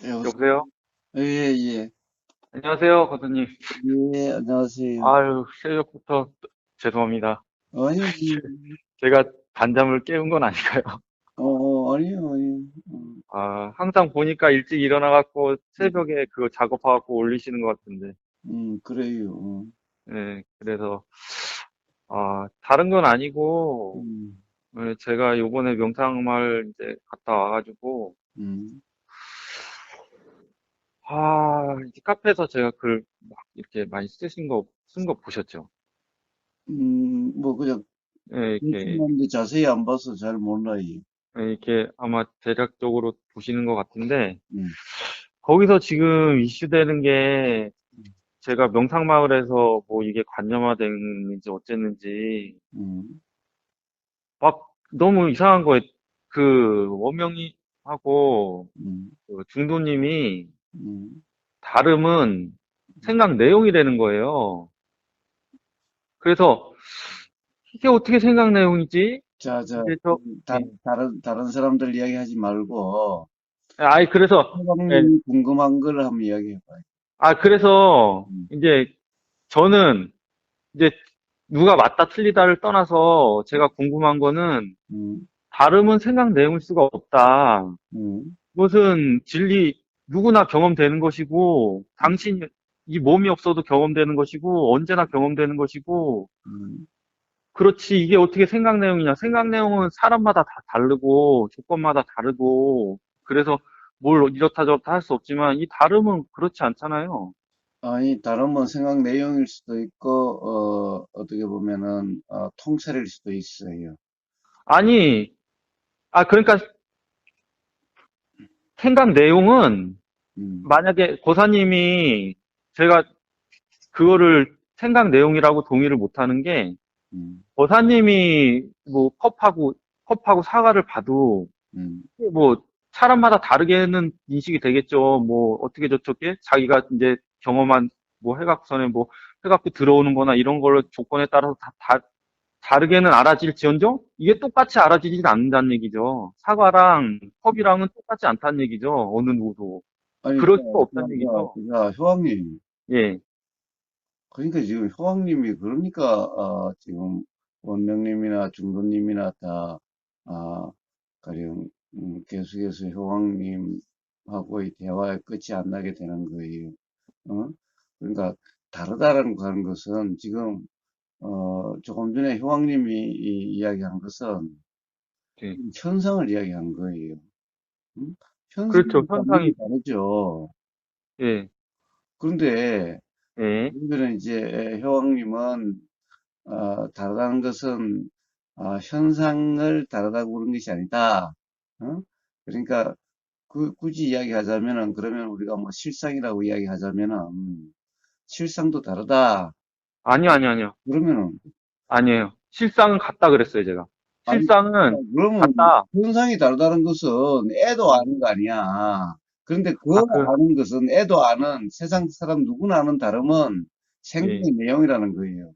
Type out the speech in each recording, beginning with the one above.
여보세요? 여보세요? 예, 예. 안녕하세요, 거두님. 예, 안녕하세요. 아유, 새벽부터 죄송합니다. 아니, 제가 단잠을 깨운 건 아닌가요? 아니요, 아니요. 아, 항상 보니까 일찍 일어나갖고 음, 새벽에 그거 작업하고 올리시는 것 같은데. 그래요. 네, 그래서, 다른 건 아니고, 음, 제가 요번에 명상마을 이제 갔다 와가지고, 음, 이제 카페에서 제가 글 막 이렇게 많이 쓴 거 보셨죠? 뭐, 그냥, 네, 이렇게, 대충만 자세히 안 봐서 잘 몰라요. 이렇게 아마 대략적으로 보시는 것 같은데, 음, 거기서 지금 이슈되는 게 제가 명상마을에서 뭐 이게 관념화되는지 어쨌는지 음, 막 너무 이상한 거예요. 그 원명이 하고 음, 그 중도님이 음. 다름은 생각 내용이 되는 거예요. 그래서 이게 어떻게 생각 내용이지? 자, 이제 저, 예. 다른 사람들 이야기하지 말고, 그래서, 예. 회장님이 궁금한 걸 한번 이야기해봐요. 그래서 음, 이제 저는 이제 누가 맞다 틀리다를 떠나서 제가 궁금한 거는 음, 다름은 생각 내용일 수가 없다. 음, 그것은 진리, 누구나 경험되는 것이고, 음, 당신, 이 몸이 없어도 경험되는 것이고, 언제나 경험되는 것이고, 음. 그렇지, 이게 어떻게 생각 내용이냐. 생각 내용은 사람마다 다 다르고, 조건마다 다르고, 그래서 뭘 이렇다 저렇다 할 수 없지만, 이 다름은 그렇지 않잖아요. 아니, 다른 뭐 생각 내용일 수도 있고, 어떻게 보면은, 통찰일 수도 있어요. 아니, 그러니까 생각 내용은, 음, 만약에 고사님이 제가 그거를 생각 내용이라고 동의를 못 하는 게, 음, 거사님이 뭐 컵하고 사과를 봐도 음, 뭐 사람마다 다르게는 인식이 되겠죠. 뭐 어떻게 저렇게 자기가 이제 경험한 뭐 해갖고서는 뭐 해갖고 들어오는 거나 이런 걸로 조건에 따라서 다르게는 알아질지언정 이게 똑같이 알아지진 않는다는 얘기죠. 사과랑 컵이랑은 똑같지 않다는 얘기죠. 어느 누구도. 아니, 그럴 수가 없다는 얘기죠. 효왕님. 예. 그러니까 지금 효왕님이, 그러니까, 지금, 원명님이나 중도님이나 다, 가령, 계속해서 효왕님하고의 대화의 끝이 안 나게 되는 거예요. 어? 그러니까, 다르다라는 거 하는 것은, 지금, 조금 전에 효왕님이 이야기한 것은, 예. 현상을 이야기한 거예요. 음? 그렇죠. 현상이 현상이 다르긴 다르죠. 예. 그런데 예. 우리는 이제 효왕님은 다르다는 것은 현상을 다르다고 그런 것이 아니다. 어? 그러니까 굳이 이야기하자면은, 그러면 우리가 뭐 실상이라고 이야기하자면은 실상도 다르다. 아니요. 그러면은, 아니에요. 실상은 같다 그랬어요, 제가. 아니, 실상은 그러면 같다. 현상이 다르다는 것은 애도 음. 아는 거 아니야. 그런데 그 아, 그, 아는 것은, 애도 아는, 세상 사람 누구나 아는 다름은 예. 생명의 내용이라는 거예요.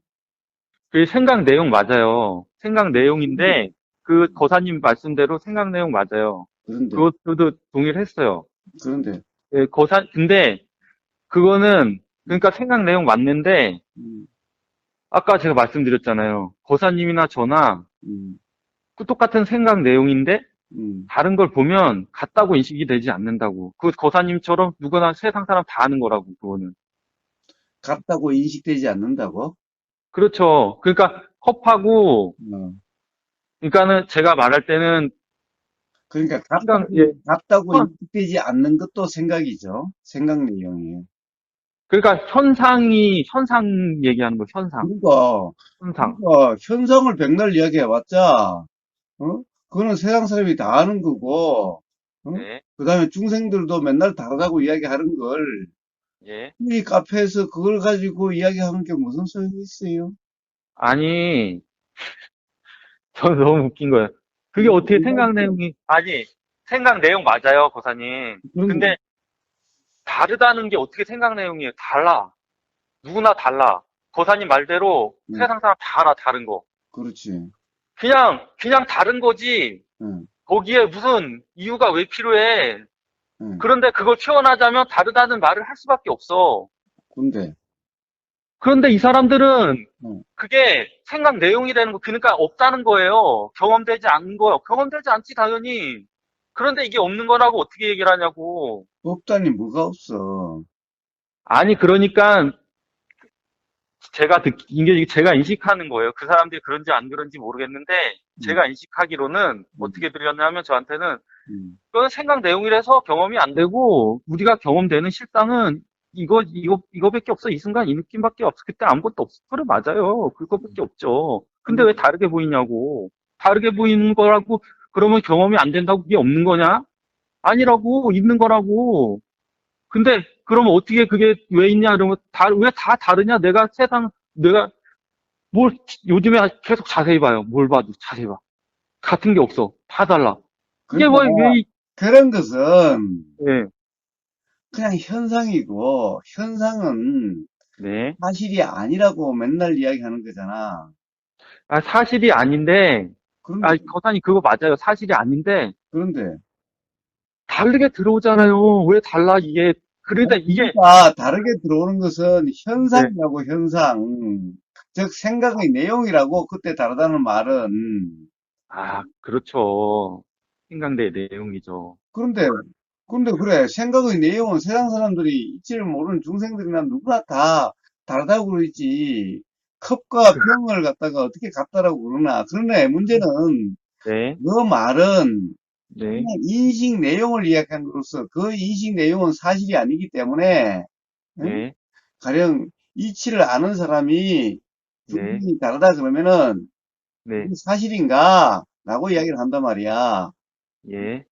그 생각 내용 맞아요. 생각 그런데, 내용인데, 그 거사님 말씀대로 생각 내용 맞아요. 그런데, 그것도 동의를 했어요. 그런데, 예, 근데, 그거는, 그러니까 생각 내용 맞는데, 음, 아까 제가 말씀드렸잖아요. 거사님이나 저나 음, 그 똑같은 생각 내용인데, 음. 다른 걸 보면 같다고 인식이 되지 않는다고. 그 거사님처럼 누구나 세상 사람 다 아는 거라고, 그거는. 같다고 인식되지 않는다고? 그렇죠. 그러니까 컵하고 어. 그러니까는 제가 말할 때는 그러니까 예, 같다고 현- 인식되지 않는 것도 생각이죠. 생각 내용이에요. 그러니까 현상 얘기하는 거, 현상, 그러니까, 현상. 현상을 백날 이야기해봤자, 그거는 세상 사람이 다 아는 거고, 예, 그 다음에 중생들도 맨날 다르다고 이야기하는 걸, 예. 이 카페에서 그걸 가지고 이야기하는 게 무슨 소용이 있어요? 아니, 저는 너무 웃긴 거예요. 그게 어떻게 생각 내용이, 아니, 생각 내용 맞아요, 거사님. 그런, 근데 다르다는 게 어떻게 생각 내용이에요? 달라. 누구나 달라. 거사님 말대로 응, 세상 사람 다 알아, 다른 거. 그렇지. 그냥 다른 거지. 응, 거기에 무슨 이유가 왜 필요해? 응. 그런데 그걸 표현하자면 다르다는 말을 할 수밖에 없어. 근데, 그런데 이 사람들은 응. 그게 생각 내용이라는 거, 그러니까 없다는 거예요. 경험되지 않는 거요. 경험되지 않지, 당연히. 그런데 이게 없는 거라고 어떻게 얘기를 하냐고. 없다니 뭐가 없어. 아니, 그러니까 이게 제가 인식하는 거예요. 그 사람들이 그런지 안 그런지 모르겠는데, 응, 제가 인식하기로는 응, 어떻게 들렸냐면 저한테는 응. 그건 생각 내용이라서 경험이 안 되고, 우리가 경험되는 실상은 이거밖에 없어. 이 순간 이 느낌밖에 없어. 그때 아무것도 없어. 그래, 맞아요. 그거밖에 없죠. 근데 근데, 왜 다르게 보이냐고. 다르게 보이는 거라고, 그러면 경험이 안 된다고 그게 없는 거냐? 아니라고, 있는 거라고. 근데, 그러면 어떻게 그게 왜 있냐? 이러면, 왜 다 다르냐? 내가, 뭘, 요즘에 계속 자세히 봐요. 뭘 봐도 자세히 봐. 같은 게 없어. 다 달라. 이게 그러니까, 그런 것은 예, 그냥 현상이고, 현상은 네. 사실이 아니라고 맨날 이야기하는 거잖아. 아, 사실이 아닌데, 그런데, 아, 거사님 그거 맞아요. 사실이 아닌데, 그런데, 다르게 들어오잖아요. 왜 달라, 이게. 그러니까 아니, 이게, 그러니까 다르게 들어오는 것은 네. 현상이라고, 현상. 즉, 생각의 내용이라고, 그때 다르다는 말은. 아, 그렇죠. 생각의 내용이죠. 그런데, 그런데 그래, 생각의 내용은 세상 사람들이 이치를 모르는 중생들이나 누구나 다 다르다고 그러지. 컵과 그, 병을 갖다가 어떻게 같다라고 그러나. 그러나 문제는 네, 그 말은 네, 그냥 인식 내용을 이야기한 것으로서 그 인식 내용은 사실이 아니기 때문에, 응? 네, 가령 이치를 아는 사람이 네, 중생이 다르다 그러면은 이게 네, 사실인가? 라고 이야기를 한단 말이야. 예,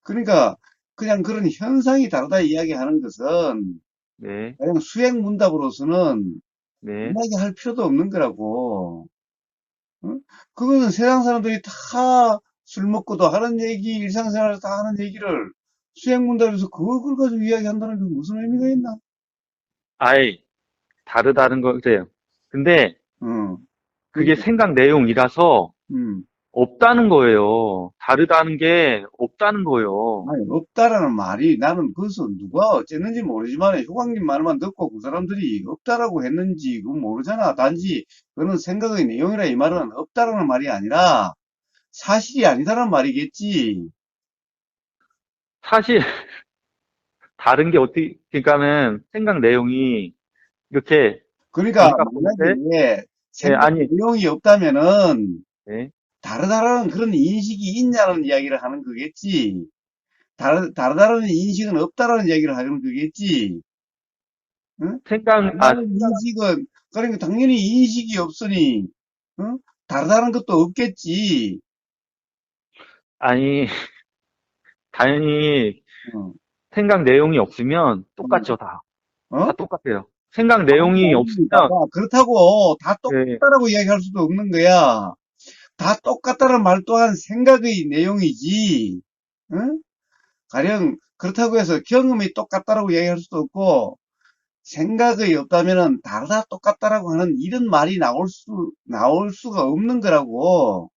그러니까 그냥 그런 현상이 다르다 이야기하는 것은 네, 그냥 수행 문답으로서는 네. 이야기할 필요도 없는 거라고. 응? 그거는 세상 사람들이 다 술 먹고도 하는 얘기, 일상생활에서 다 하는 얘기를 수행 문답에서 그걸 가지고 이야기한다는 게 무슨 의미가 있나? 아이, 다르다는 거세요. 근데 응. 그게 그러니까, 생각 내용이라서 음. 없다는 거예요. 다르다는 게 없다는 거예요. 아니, 없다라는 말이 나는 그것을 누가 어쨌는지 모르지만 효광님 말만 듣고 그 사람들이 없다라고 했는지 그건 모르잖아. 단지 그는 생각의 내용이라 이 말은 없다라는 말이 아니라 사실이 아니다라는 말이겠지. 사실, 다른 게 어떻게, 그러니까는 생각 내용이 이렇게 그러니까 우리가 볼 때, 만약에 예, 생각 아니, 내용이 없다면은 예, 다르다라는 그런 인식이 있냐는 이야기를 하는 거겠지. 다르다라는 인식은 없다라는 이야기를 하는 거겠지. 응? 다르다는 인식은, 그러니까 당연히 인식이 없으니, 응? 다르다는 것도 없겠지. 아니, 당연히 어, 생각 내용이 없으면 똑같죠, 음, 다. 다 어? 똑같아요. 생각 아니, 내용이 아니, 없으면, 봐봐. 그렇다고 다 예, 똑같다라고 이야기할 수도 없는 거야. 다 똑같다는 말 또한 생각의 내용이지. 응? 가령, 그렇다고 해서 경험이 똑같다라고 이야기할 수도 없고, 생각이 없다면은 다르다 똑같다라고 하는 이런 말이 나올 수가 없는 거라고.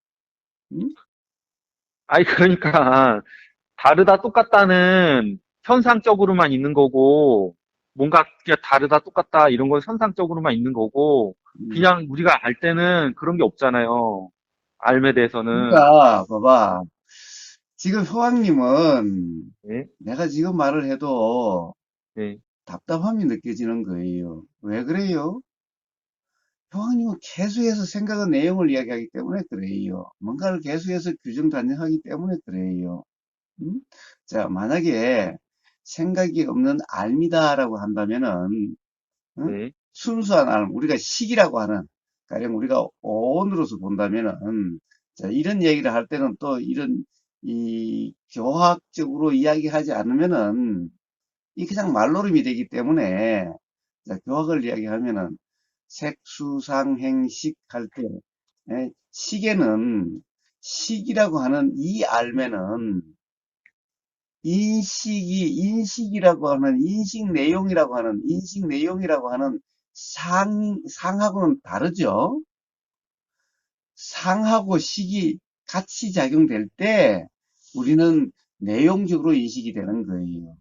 응? 아니, 그러니까, 다르다, 똑같다는 현상적으로만 있는 거고, 뭔가 그냥 다르다, 똑같다, 이런 건 현상적으로만 있는 거고, 응. 그냥 우리가 알 때는 그런 게 없잖아요. 알에 대해서는. 그러니까, 봐봐. 지금 효왕님은 네, 내가 지금 말을 해도 네. 답답함이 느껴지는 거예요. 왜 그래요? 효왕님은 계속해서 생각의 내용을 이야기하기 때문에 그래요. 뭔가를 계속해서 규정단정하기 때문에 그래요. 음? 자, 만약에 생각이 없는 알미다라고 한다면은, 응? 네. 순수한 알, 우리가 식이라고 하는, 가령 우리가 어원으로서 본다면은, 자, 이런 얘기를 할 때는 또 이런, 이, 교학적으로 이야기하지 않으면은, 이 그냥 말노름이 되기 때문에, 자, 교학을 이야기하면은, 색수상행식 할 때, 식에는, 식이라고 하는 이 알매는, 인식이라고 하는, 인식 내용이라고 하는 상하고는 다르죠. 상하고 식이 같이 작용될 때 우리는 내용적으로 인식이 되는 거예요.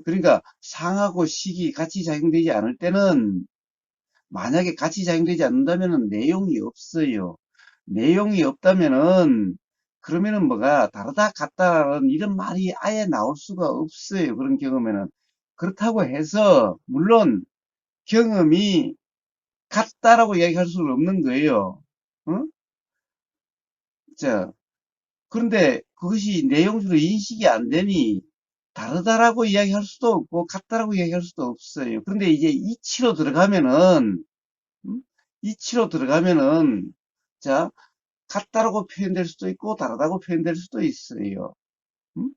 그러니까 상하고 식이 같이 작용되지 않을 때는, 만약에 같이 작용되지 않는다면 내용이 없어요. 내용이 없다면은, 그러면은 뭐가 다르다 같다라는 이런 말이 아예 나올 수가 없어요. 그런 경험에는. 그렇다고 해서 물론 경험이 같다라고 이야기할 수는 없는 거예요. 어? 자, 그런데 그것이 내용적으로 인식이 안 되니 다르다라고 이야기할 수도 없고 같다라고 이야기할 수도 없어요. 그런데 이제 이치로 들어가면은, 음? 이치로 들어가면은, 자, 같다라고 표현될 수도 있고 다르다고 표현될 수도 있어요. 음?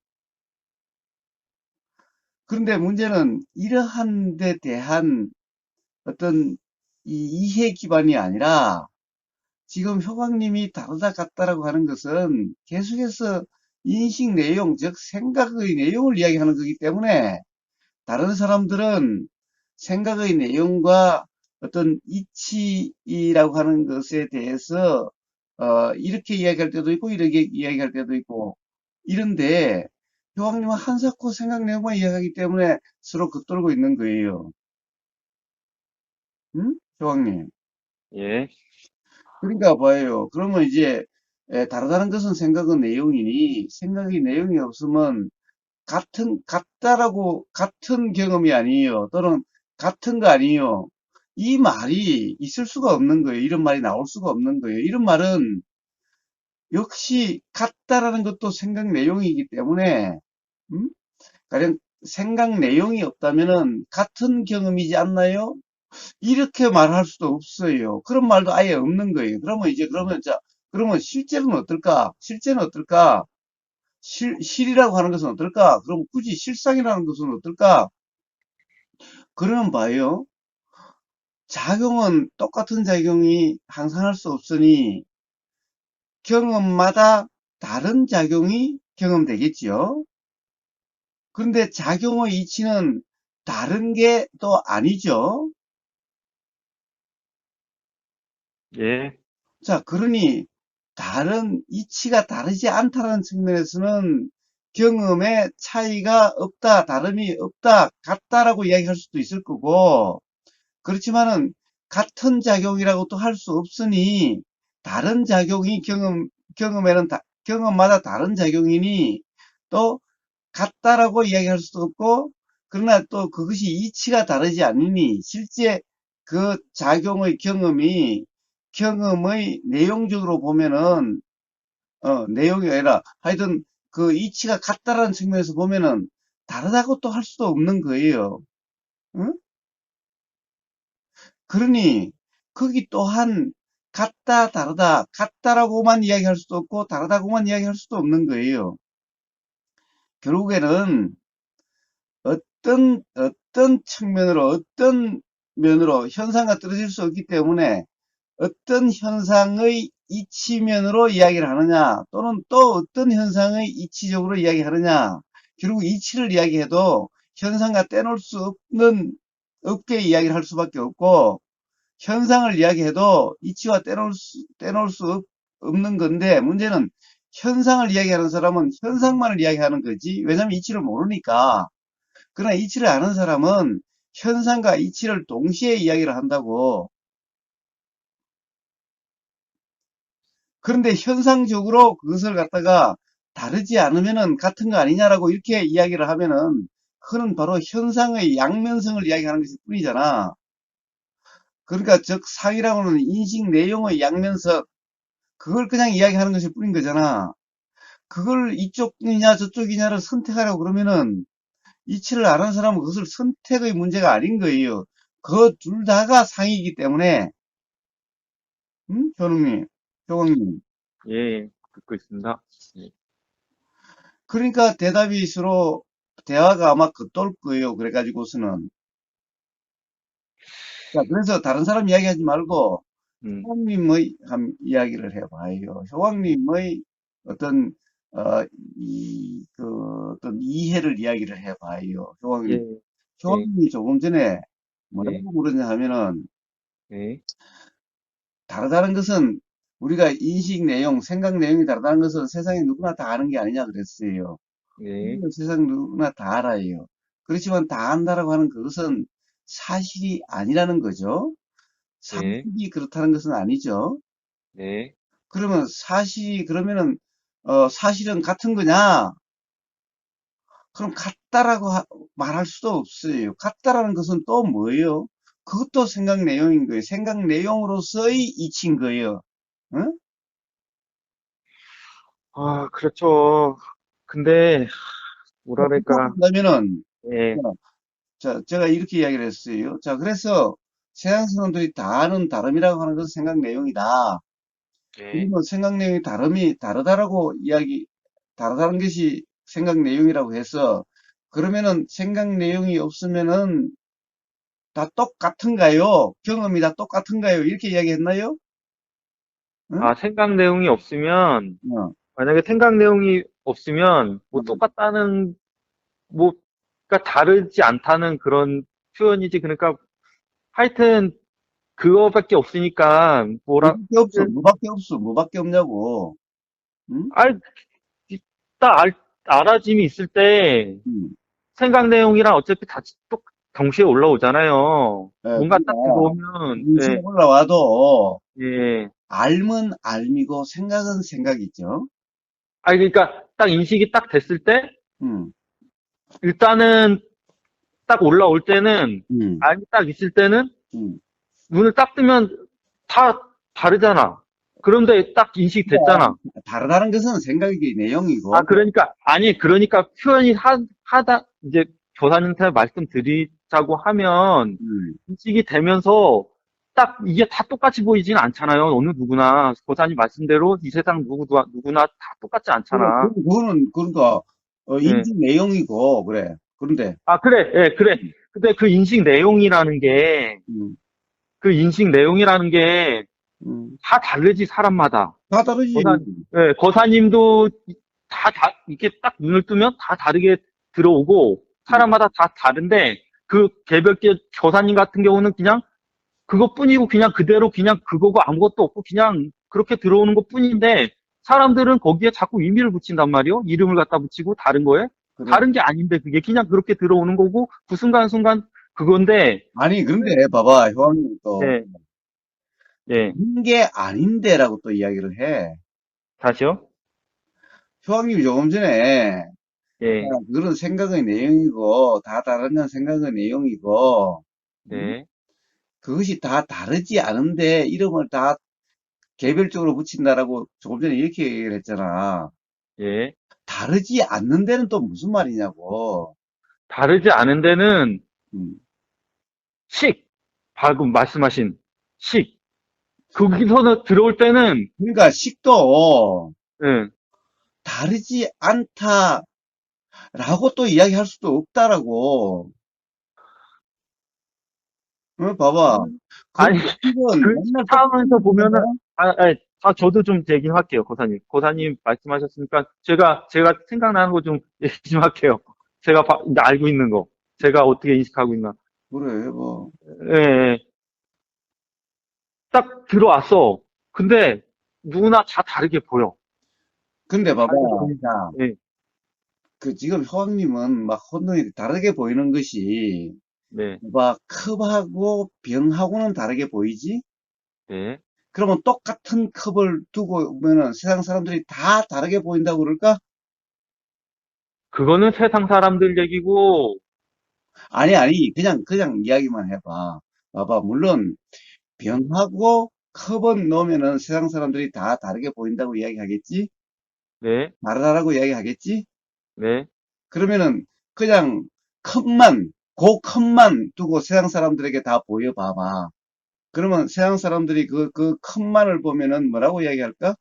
그런데 문제는 이러한 데 대한 어떤 이 이해 기반이 아니라, 지금 효광님이 다르다 같다라고 하는 것은 계속해서 인식 내용, 즉 생각의 내용을 이야기하는 거기 때문에, 다른 사람들은 생각의 내용과 어떤 이치라고 하는 것에 대해서 이렇게 이야기할 때도 있고 이렇게 이야기할 때도 있고 이런데, 효왕님은 한사코 생각 내용만 이야기하기 때문에 서로 겉돌고 있는 거예요. 응? 효왕님. 예, 그러니까 봐요. 그러면 이제 다르다는 것은 생각의 내용이니, 생각의 내용이 없으면 같은 경험이 아니에요. 또는 같은 거 아니에요. 이 말이 있을 수가 없는 거예요. 이런 말이 나올 수가 없는 거예요. 이런 말은 역시 같다라는 것도 생각 내용이기 때문에, 음? 가령 생각 내용이 없다면은 같은 경험이지 않나요? 이렇게 말할 수도 없어요. 그런 말도 아예 없는 거예요. 그러면 이제 그러면 자, 그러면 실제는 어떨까? 실제는 어떨까? 실이라고 하는 것은 어떨까? 그럼 굳이 실상이라는 것은 어떨까? 그러면 봐요. 작용은 똑같은 작용이 항상 할 수 없으니 경험마다 다른 작용이 경험되겠지요. 그런데 작용의 이치는 다른 게 또 아니죠. 예, 자, 그러니 다른 이치가 다르지 않다는 측면에서는 경험의 차이가 없다, 다름이 없다, 같다라고 이야기할 수도 있을 거고, 그렇지만은 같은 작용이라고 또 할 수 없으니, 다른 작용이 경험마다 다른 작용이니 또 같다라고 이야기할 수도 없고, 그러나 또 그것이 이치가 다르지 않으니 실제 그 작용의 경험의 내용적으로 보면은, 내용이 아니라 하여튼 그 이치가 같다라는 측면에서 보면은 다르다고 또 할 수도 없는 거예요. 응? 그러니 거기 또한 같다, 다르다, 같다라고만 이야기할 수도 없고 다르다고만 이야기할 수도 없는 거예요. 결국에는 어떤 측면으로, 어떤 면으로 현상과 떨어질 수 없기 때문에 어떤 현상의 이치면으로 이야기를 하느냐, 또는 또 어떤 현상의 이치적으로 이야기하느냐, 결국 이치를 이야기해도 현상과 떼놓을 수 없게 이야기를 할 수밖에 없고, 현상을 이야기해도 이치와 떼놓을 수 없는 건데, 문제는 현상을 이야기하는 사람은 현상만을 이야기하는 거지, 왜냐면 이치를 모르니까. 그러나 이치를 아는 사람은 현상과 이치를 동시에 이야기를 한다고. 그런데 현상적으로 그것을 갖다가 다르지 않으면은 같은 거 아니냐라고 이렇게 이야기를 하면은, 그는 바로 현상의 양면성을 이야기하는 것일 뿐이잖아. 그러니까 즉 상이라고는 인식 내용의 양면성, 그걸 그냥 이야기하는 것일 뿐인 거잖아. 그걸 이쪽이냐 저쪽이냐를 선택하라고 그러면은 이치를 아는 사람은 그것을 선택의 문제가 아닌 거예요. 그 둘 다가 상이기 때문에. 효능님, 효광님. 예, 듣고 있습니다. 예, 그러니까 대답이 서로 대화가 아마 겉돌 거예요. 그래가지고서는. 자, 그래서 다른 사람 이야기하지 말고 음, 효왕님의 한 이야기를 해봐요. 효왕님의 어떤 어, 어떤 이해를 이야기를 해봐요. 예, 효왕님. 예, 효왕님이 조금 전에 예, 뭐라고 그러냐 하면은, 예, 다르다는 것은 우리가 인식 내용, 생각 내용이 다르다는 것은 세상에 누구나 다 아는 게 아니냐 그랬어요. 네, 이건 세상 누구나 다 알아요. 그렇지만 다 안다라고 하는 그것은 사실이 아니라는 거죠. 네, 상식이 그렇다는 것은 아니죠. 네. 그러면 그러면은, 사실은 같은 거냐? 그럼 같다라고 말할 수도 없어요. 같다라는 것은 또 뭐예요? 그것도 생각 내용인 거예요. 생각 내용으로서의 이치인 거예요. 응? 아, 그렇죠. 근데, 뭐라 그렇게 그럴까, 한다면은, 예, 자, 제가 이렇게 이야기를 했어요. 자, 그래서 세상 사람들이 다 아는 다름이라고 하는 것은 생각 내용이다. 네. 그러면 생각 내용이 다르다는 것이 생각 내용이라고 해서, 그러면은 생각 내용이 없으면은 다 똑같은가요? 경험이 다 똑같은가요? 이렇게 이야기했나요? 응? 아, 생각 내용이 없으면, 어, 만약에 생각 내용이 없으면, 뭐 어. 똑같다는, 뭐, 그러니까 다르지 않다는 그런 표현이지. 그러니까, 하여튼, 그거밖에 없으니까, 뭐라, 뭐밖에 없어. 뭐밖에 없어. 뭐밖에 없냐고. 응? 알, 딱 알아짐이 있을 때, 응. 생각 내용이랑 어차피 다 똑, 동시에 올라오잖아요. 예, 뭔가 딱 그러니까 들어오면, 인식에 예, 올라와도 예. 알면 알미고 생각은 생각이죠. 아니, 그러니까, 딱 인식이 딱 됐을 때, 응, 일단은, 딱 올라올 때는, 응, 알이 딱 있을 때는, 응. 눈을 딱 뜨면 다 다르잖아. 그런데 딱 인식이 됐잖아. 다르다는 것은 생각의 아, 내용이고, 그러니까, 아니, 그러니까 표현이 하다, 이제 교사님한테 말씀드리자고 하면, 음. 인식이 되면서 딱 이게 다 똑같이 보이진 않잖아요. 어느 누구나. 교사님 말씀대로 이 세상 누구나 다 똑같지 그래, 않잖아. 그거는, 그러니까, 예. 인식 내용이고, 그래. 그런데, 아, 그래, 예, 그래. 음, 근데 음, 그 인식 내용이라는 게 음. 다 다르지, 사람마다. 다 다르지. 거사님도 이렇게 딱 눈을 뜨면 다 다르게 들어오고, 음. 사람마다 다 다른데, 그 개별계 거사님 같은 경우는 그냥 그것뿐이고, 그냥 그대로 그냥 그거고 아무것도 없고, 그냥 그렇게 들어오는 것 뿐인데, 사람들은 거기에 자꾸 의미를 붙인단 말이요. 이름을 갖다 붙이고, 다른 거에. 그래. 다른 게 아닌데, 그게 그냥 그렇게 들어오는 거고, 그 순간순간 그건데, 아니, 그런데, 봐봐, 효왕님 또, 예, 예, 다른 게 아닌데라고 또 이야기를 해. 다시요? 효왕님이 조금 전에, 자, 예, 그런 생각의 내용이고, 다 다른 건 생각의 내용이고, 음? 네, 그것이 다 다르지 않은데, 이름을 다 개별적으로 붙인다라고 조금 전에 이렇게 얘기를 했잖아. 예. 다르지 않는 데는 또 무슨 말이냐고. 다르지 않은 데는 음. 식, 방금 말씀하신 식. 거기서는 들어올 때는, 그러니까 식도 예, 다르지 않다라고 또 이야기할 수도 없다라고. 봐봐. 그 아니, 식은 그 맨날 상황에서 똑같은 보면은, 거잖아. 저도 좀 얘기를 할게요, 고사님. 고사님 말씀하셨으니까, 제가 생각나는 거 좀 얘기 좀 할게요. 제가 이제 알고 있는 거. 제가 어떻게 인식하고 있나. 그래, 뭐. 예, 예. 딱 들어왔어. 근데, 누구나 다 다르게 보여. 근데 봐봐. 다르게 보이지. 자, 예, 그 지금 효왕님은 막 혼돈이 다르게 보이는 것이, 네, 막 컵하고 병하고는 다르게 보이지? 네. 그러면 똑같은 컵을 두고 보면은 세상 사람들이 다 다르게 보인다고 그럴까? 그거는 세상 사람들 얘기고, 아니, 그냥 이야기만 해봐. 봐봐, 물론, 병하고 컵은 넣으면은 세상 사람들이 다 다르게 보인다고 이야기하겠지? 네, 다르다라고 이야기하겠지? 네. 그러면은, 그냥 그 컵만 두고 세상 사람들에게 다 보여봐봐. 그러면 세상 사람들이 그 컵만을 보면은 뭐라고 이야기할까?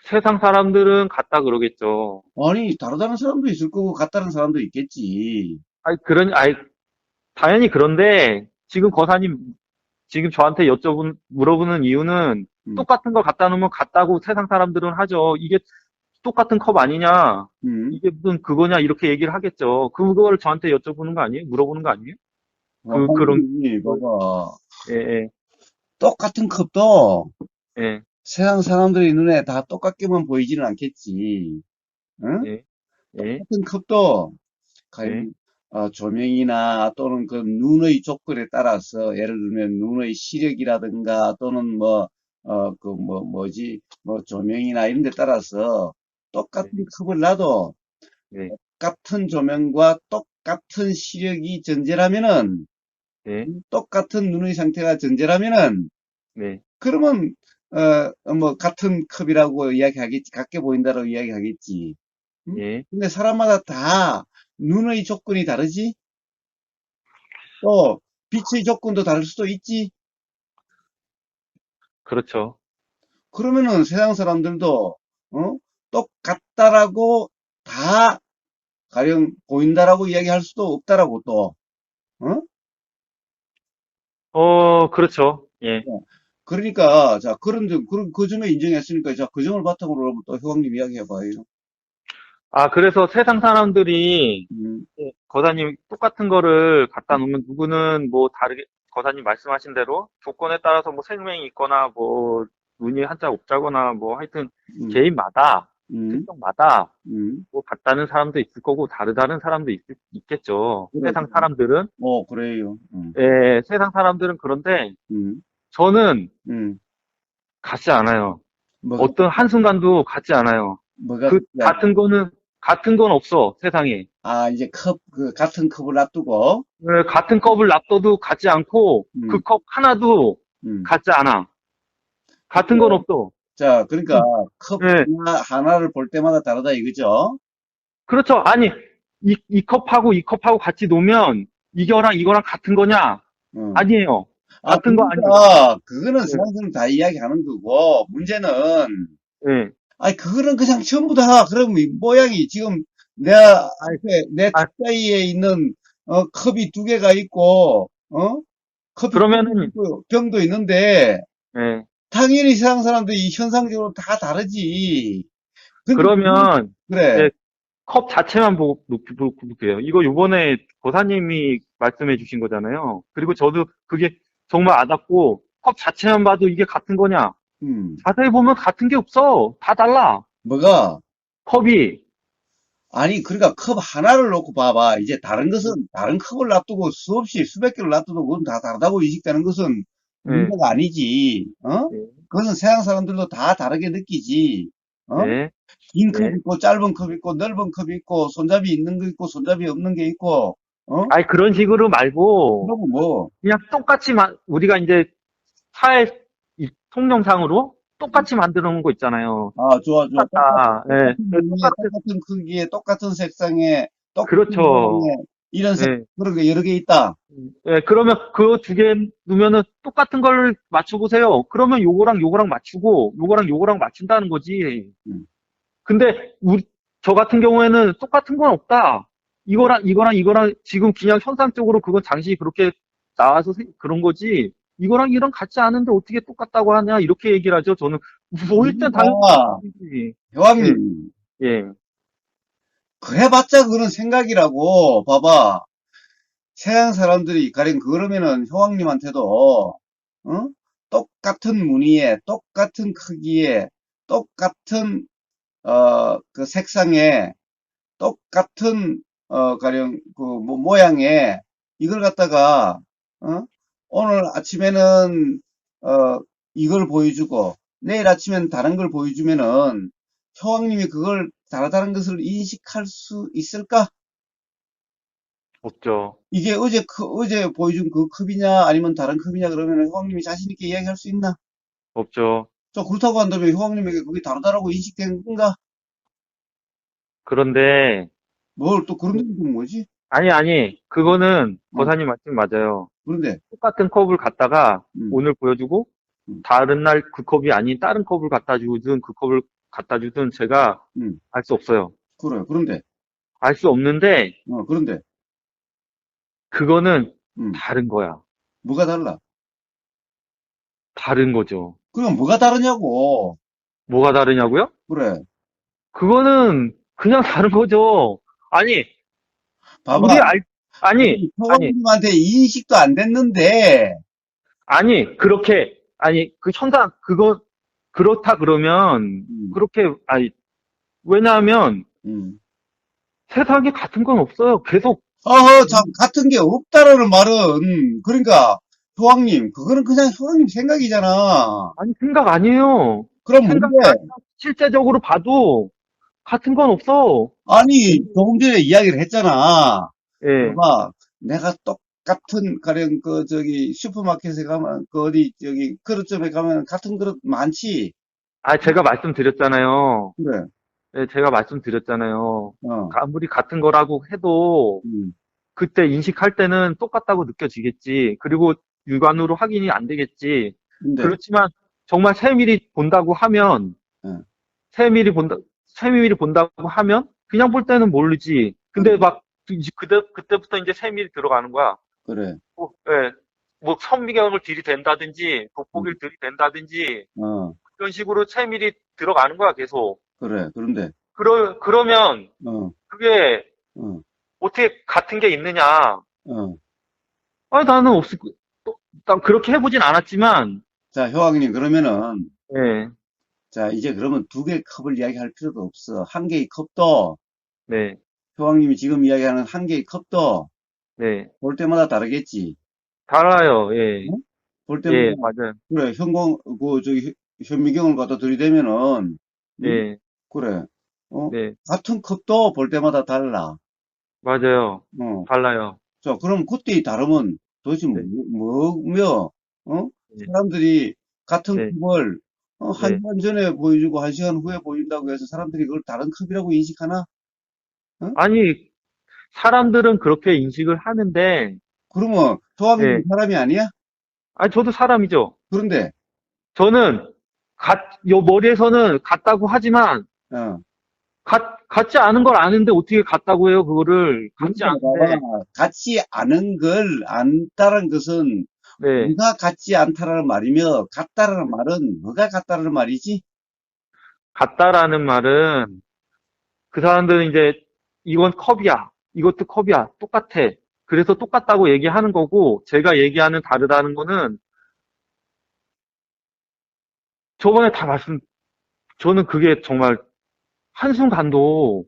세상 사람들은 같다 그러겠죠. 아니, 다르다는 사람도 있을 거고, 같다는 사람도 있겠지. 아니, 당연히 그런데, 지금 거사님, 지금 저한테 물어보는 이유는, 음, 똑같은 거 갖다 놓으면 같다고 세상 사람들은 하죠. 이게 똑같은 컵 아니냐? 음. 이게 무슨 그거냐? 이렇게 얘기를 하겠죠. 그거를 저한테 여쭤보는 거 아니에요? 물어보는 거 아니에요? 그런, 아니, 거, 봐봐. 예, 예, 똑같은 컵도 예, 세상 사람들의 눈에 다 똑같게만 보이지는 않겠지. 응? 예. 예, 똑같은 컵도 예, 가령 조명이나 또는 그 눈의 조건에 따라서 예를 들면 눈의 시력이라든가 또는 뭐 조명이나 이런 데 따라서 예, 똑같은 컵을 놔도 예, 똑같은 조명과 똑같은 시력이 전제라면은 예, 똑같은 눈의 상태가 전제라면은 네, 그러면 뭐 같은 컵이라고 이야기하겠지, 같게 보인다라고 이야기하겠지. 응? 예, 근데 사람마다 다 눈의 조건이 다르지? 또 빛의 조건도 다를 수도 있지. 그렇죠. 그러면은 세상 사람들도 어? 똑같다라고 다 가령 보인다라고 이야기할 수도 없다라고 또. 어? 그렇죠. 예. 그러니까 자 그 점에 인정했으니까 자 그 점을 바탕으로 또 효광님 이야기해봐요. 그래서 세상 사람들이, 음, 예, 거사님 똑같은 거를 갖다 놓으면 누구는 뭐 다르게, 거사님 말씀하신 대로 조건에 따라서 뭐 생명이 있거나 뭐 눈이 한자 없자거나 뭐 하여튼 음, 개인마다, 음, 특성마다 음. 뭐 같다는 사람도 있을 거고 다르다는 사람도 있겠죠. 그래, 세상 그래. 사람들은. 그래요. 예, 세상 사람들은 그런데 음, 저는 음. 같지 않아요. 뭐가, 어떤 한순간도 같지 않아요. 뭐가, 그 야, 같은 건 없어, 세상에. 이제 같은 컵을 놔두고, 예, 같은 컵을 놔둬도 같지 않고 그 음, 컵 하나도 음. 같지 않아. 같은 건 그래. 없어. 자, 그러니까 그, 컵 예, 하나를 볼 때마다 다르다 이거죠? 그렇죠. 아니, 이 컵하고 이 컵하고 같이 놓으면 이거랑 이거랑 같은 거냐? 음. 아니에요. 같은 거 아니에요. 그거는 예, 세상사람 다 이야기하는 거고, 문제는, 예. 그거는 그냥 전부 다, 그럼 이 모양이 지금 아이, 내 아, 턱사이에 있는, 컵이 두 개가 있고, 컵이 두 개가 그러면은, 있고, 병도 있는데, 예, 당연히 세상 사람들이 현상적으로 다 다르지. 근데, 그러면, 그래. 예, 컵 자체만 볼게요. 이거 요번에 고사님이 말씀해 주신 거잖아요. 그리고 저도 그게 정말 와닿고, 컵 자체만 봐도 이게 같은 거냐? 음, 자세히 보면 같은 게 없어. 다 달라. 뭐가? 컵이. 아니, 그러니까 컵 하나를 놓고 봐봐. 이제 다른 것은, 다른 컵을 놔두고 수없이 수백 개를 놔두고 그건 다 다르다고 인식되는 것은 예, 문제가 아니지. 예, 그것은 서양 사람들도 다 다르게 느끼지. 어? 예, 긴 컵 예. 있고, 짧은 컵 있고, 넓은 컵 있고, 손잡이 있는 거 있고, 손잡이 없는 게 있고, 아니, 그런 식으로 말고, 그러고 뭐, 그냥 똑같이, 우리가 이제 사회 통념상으로 똑같이 만들어 놓은 거 있잖아요. 좋아, 좋아. 똑같다. 예, 똑같은 예, 무늬에, 똑같은 크기에, 똑같은 색상에, 똑같은 모양에, 그렇죠. 예, 그런 게 여러 개 있다. 예, 그러면 그 두 개 놓으면은 똑같은 걸 맞춰보세요. 그러면 요거랑 맞추고, 요거랑 요거랑 맞춘다는 거지. 음. 근데, 저 같은 경우에는 똑같은 건 없다. 이거랑 지금 그냥 현상적으로 그건 장식이 그렇게 나와서 그런 거지. 이거랑 이랑 같지 않은데 어떻게 똑같다고 하냐. 이렇게 얘기를 하죠. 저는, 뭐, 일단 당연히 우리가, 똑같지. 예, 여왕님, 예, 그래봤자 그거는 생각이라고, 봐봐. 서양 사람들이, 가령 그러면은 효왕님한테도, 어? 똑같은 무늬에, 똑같은 크기에, 똑같은, 그 색상에, 똑같은, 가령 그 모양에, 이걸 갖다가, 어? 오늘 아침에는, 어, 이걸 보여주고, 내일 아침엔 다른 걸 보여주면은, 효왕님이 그걸 다르다는 것을 인식할 수 있을까? 없죠. 이게 어제 보여준 그 컵이냐, 아니면 다른 컵이냐, 그러면 효왕님이 자신있게 이야기할 수 있나? 없죠. 저 그렇다고 한다면 효왕님에게 그게 다르다라고 인식된 건가? 그런데, 뭘 또 그런 건 뭐지? 아니, 그거는 어, 거사님 말씀 맞아요. 그런데, 똑같은 컵을 갖다가 음, 오늘 보여주고 음, 다른 날 그 컵이 아닌 다른 컵을 갖다 주든 그 컵을 갖다 주든 제가 음, 알 수 없어요. 그래, 그런데, 알 수 없는데 그런데, 그거는 음, 다른 거야. 뭐가 달라? 다른 거죠. 그럼 뭐가 다르냐고. 뭐가 다르냐고요? 그래, 그거는 그냥 다른 거죠. 아니, 우리 봐봐. 아니, 효왕님한테 인식도 안 됐는데, 그 현상, 그렇다 그러면, 음, 그렇게, 왜냐하면, 음, 세상에 같은 건 없어요. 계속, 어허, 참, 같은 게 없다라는 말은, 그러니까, 효왕님, 그거는 그냥 효왕님 생각이잖아. 아니, 생각 아니에요. 그럼 생각이 뭔데? 아니라 실제적으로 봐도 같은 건 없어. 아니, 조금 전에 이야기를 했잖아. 예. 봐봐, 내가 똑같은, 가령, 슈퍼마켓에 가면, 어디, 그릇점에 가면 같은 그릇 많지? 아, 제가 말씀드렸잖아요. 그래, 예, 제가 말씀드렸잖아요. 어, 아무리 같은 거라고 해도 음. 그때 인식할 때는 똑같다고 느껴지겠지. 그리고 육안으로 확인이 안 되겠지. 근데, 그렇지만 정말 세밀히 본다고 하면, 어, 세밀히 본다, 세밀히 본다고 하면 그냥 볼 때는 모르지. 근데 그래, 막 그때부터 이제 세밀히 들어가는 거야. 그래, 뭐, 예, 뭐 선미경을 들이댄다든지 음, 돋보기를 들이댄다든지 어, 그런 식으로 세밀히 들어가는 거야, 계속. 그래, 그런데, 그러면 어, 그게 어, 어떻게 같은 게 있느냐? 어. 아니, 나는 없을, 난 그렇게 해보진 않았지만, 자, 효왕님, 그러면은, 예, 자, 이제 그러면 두 개의 컵을 이야기할 필요도 없어. 한 개의 컵도, 네, 효왕님이 지금 이야기하는 한 개의 컵도 네. 볼 때마다 다르겠지. 달라요, 예, 어? 볼 때마다, 예, 맞아요. 그래, 현미경을 갖다 들이대면은, 응? 예, 그래, 어? 네, 같은 컵도 볼 때마다 달라. 맞아요. 어. 달라요. 자, 그럼 그때의 다름은 도대체 네, 뭐며, 어? 네, 사람들이 같은 네, 컵을, 한 네. 시간 전에 보여주고 한 시간 후에 보여준다고 해서 사람들이 그걸 다른 컵이라고 인식하나? 어? 아니, 사람들은 그렇게 인식을 하는데, 그러면 토학이 예, 사람이 아니야? 아니, 저도 사람이죠. 그런데, 저는, 요 머리에서는 같다고 하지만, 어, 같지 않은 걸 아는데 어떻게 같다고 해요, 그거를. 같지 그러니까 봐봐. 않은데, 같지 않은 걸 안다는 것은 네. 뭐가 같지 않다라는 말이며, 같다라는 말은 뭐가 같다라는 말이지? 같다라는 말은, 그 사람들은 이제 이건 컵이야. 이것도 컵이야. 똑같아. 그래서 똑같다고 얘기하는 거고, 제가 얘기하는 다르다는 거는 저번에 저는 그게 정말 한순간도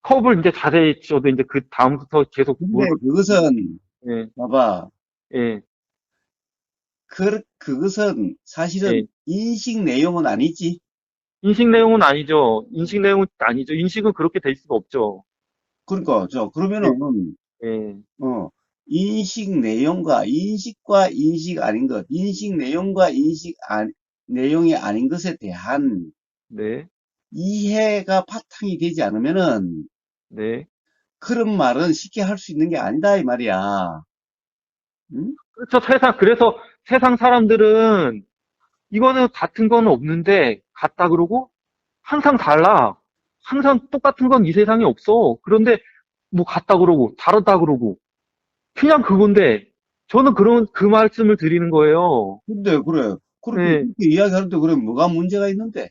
컵을 이제 자세히 저도 이제 그 다음부터 계속 근데 그것은, 예, 봐봐. 예, 그것은 예. 사실은 인식 내용은 아니지. 인식 내용은 아니죠. 인식 내용은 아니죠. 인식은 그렇게 될 수가 없죠. 그러니까, 예, 그러면은, 예, 어, 인식과 인식 아닌 것, 인식 내용과 내용이 아닌 것에 대한 네, 이해가 바탕이 되지 않으면은 네. 그런 말은 쉽게 할 수 있는 게 아니다, 이 말이야. 응? 그렇죠. 그래서 세상 사람들은 이거는 같은 건 없는데, 같다 그러고, 항상 달라. 항상 똑같은 건 이 세상에 없어. 그런데, 뭐, 같다 그러고, 다르다 그러고, 그냥 그건데, 저는 그 말씀을 드리는 거예요. 근데, 그래. 예, 그렇게 이야기하는데, 그래, 뭐가 문제가 있는데?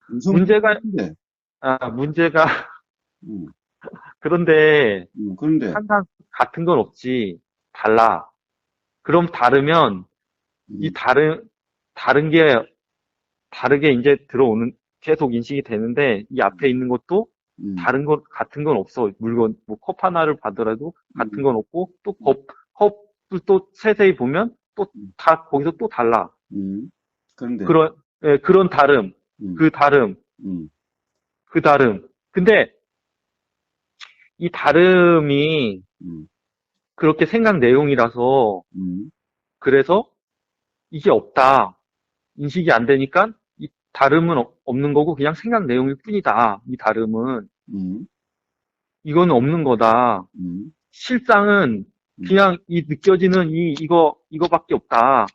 무슨 문제가 문제가, 있는데? 문제가, 응, 그런데, 응, 그런데, 항상 같은 건 없지. 달라. 그럼 다르면, 이 응, 다른 게, 다르게 이제 계속 인식이 되는데, 이 앞에 있는 것도 응, 다른 것, 같은 건 없어. 물건, 뭐, 컵 하나를 받더라도 같은 응, 건 없고, 또 컵을 또 세세히 보면 또 응, 거기서 또 달라. 응. 그런데, 그런, 예, 그런 다름, 응, 그 다름, 응, 그 다름. 근데 이 다름이 응, 그렇게 생각 내용이라서, 응, 그래서 이게 없다. 인식이 안 되니까 이 다름은 없는 거고 그냥 생각 내용일 뿐이다. 이 다름은. 응, 이거는 없는 거다. 응, 실상은 응, 그냥 느껴지는 이거밖에 없다.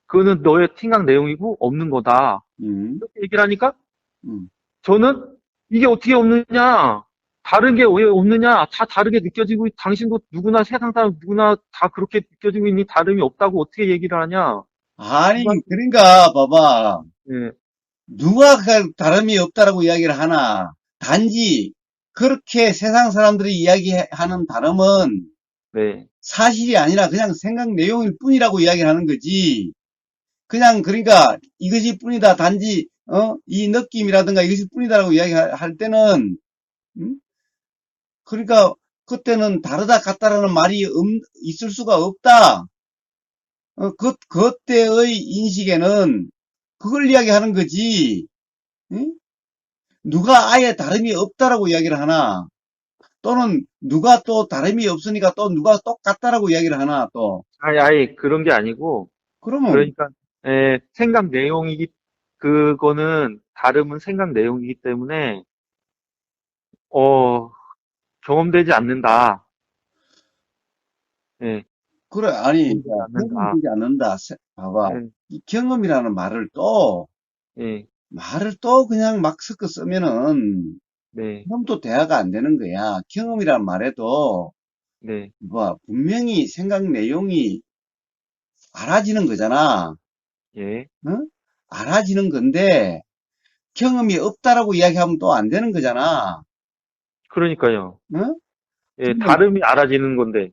그거는 너의 생각 내용이고 없는 거다. 응, 이렇게 얘기를 하니까 응. 저는 이게 어떻게 없느냐? 다른 게 왜 없느냐? 다 다르게 느껴지고, 당신도 누구나 세상 사람 누구나 다 그렇게 느껴지고 있니? 다름이 없다고 어떻게 얘기를 하냐? 이 아니, 말, 그러니까, 봐봐. 예, 누가 그 다름이 없다라고 이야기를 하나. 단지, 그렇게 세상 사람들이 이야기하는 다름은 네, 사실이 아니라 그냥 생각 내용일 뿐이라고 이야기를 하는 거지. 그냥, 그러니까, 이것이 뿐이다. 단지, 이 느낌이라든가 이것이 뿐이다라고 이야기할 때는, 응? 그러니까 그때는 다르다 같다라는 말이 있을 수가 없다. 그때의 인식에는 그걸 이야기하는 거지. 응? 누가 아예 다름이 없다라고 이야기를 하나? 또는 누가 또 다름이 없으니까 또 누가 똑같다라고 이야기를 하나 또. 아예 그런 게 아니고, 그러면 그러니까, 생각 그거는 다름은 생각 내용이기 때문에, 어, 경험되지 않는다. 예, 그래 아니 자, 경험되지 않는다. 경험되지 않는다. 봐봐 예, 이 경험이라는 예, 말을 또 그냥 막 섞어 쓰면은 네, 그럼 또 대화가 안 되는 거야. 경험이란 말에도 네, 뭐 분명히 생각 내용이 알아지는 거잖아. 예. 응? 알아지는 건데 경험이 없다라고 이야기하면 또 안 되는 거잖아. 그러니까요. 응? 예, 그러면 다름이 알아지는 건데,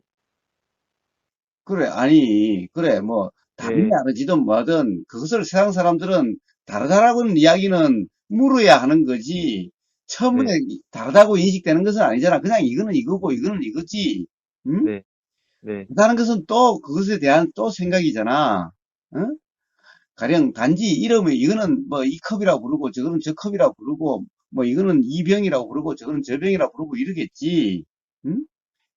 그래 아니 그래 뭐 다름이 예, 알아지든 뭐든 그것을 세상 사람들은 다르다라고는 이야기는 물어야 하는 거지. 처음에 네, 다르다고 인식되는 것은 아니잖아. 그냥 이거는 이거고 이거는 이거지. 응? 네, 네, 다른 것은 또 그것에 대한 또 생각이잖아. 응? 가령 단지 이름을 이거는 뭐 이 컵이라고 부르고 저거는 저 컵이라고 부르고 뭐 이거는 이 병이라고 부르고 저거는 저 병이라고 부르고 이러겠지. 응?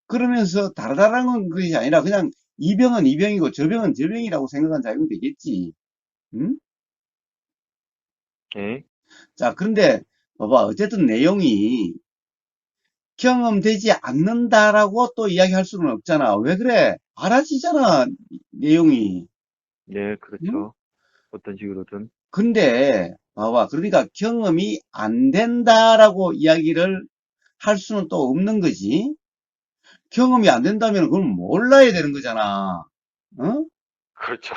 그러면서 다르다라는 것이 아니라 그냥 이 병은 이 병이고 저 병은 저 병이라고 생각한 작용이 되겠지. 응? 예. 자, 그런데 봐봐. 어쨌든 내용이 경험되지 않는다라고 또 이야기할 수는 없잖아. 왜 그래? 알아지잖아, 내용이. 네, 응? 그렇죠. 어떤 식으로든. 근데 봐봐. 그러니까 경험이 안 된다라고 이야기를 할 수는 또 없는 거지. 경험이 안 된다면 그건 몰라야 되는 거잖아. 어? 그렇죠.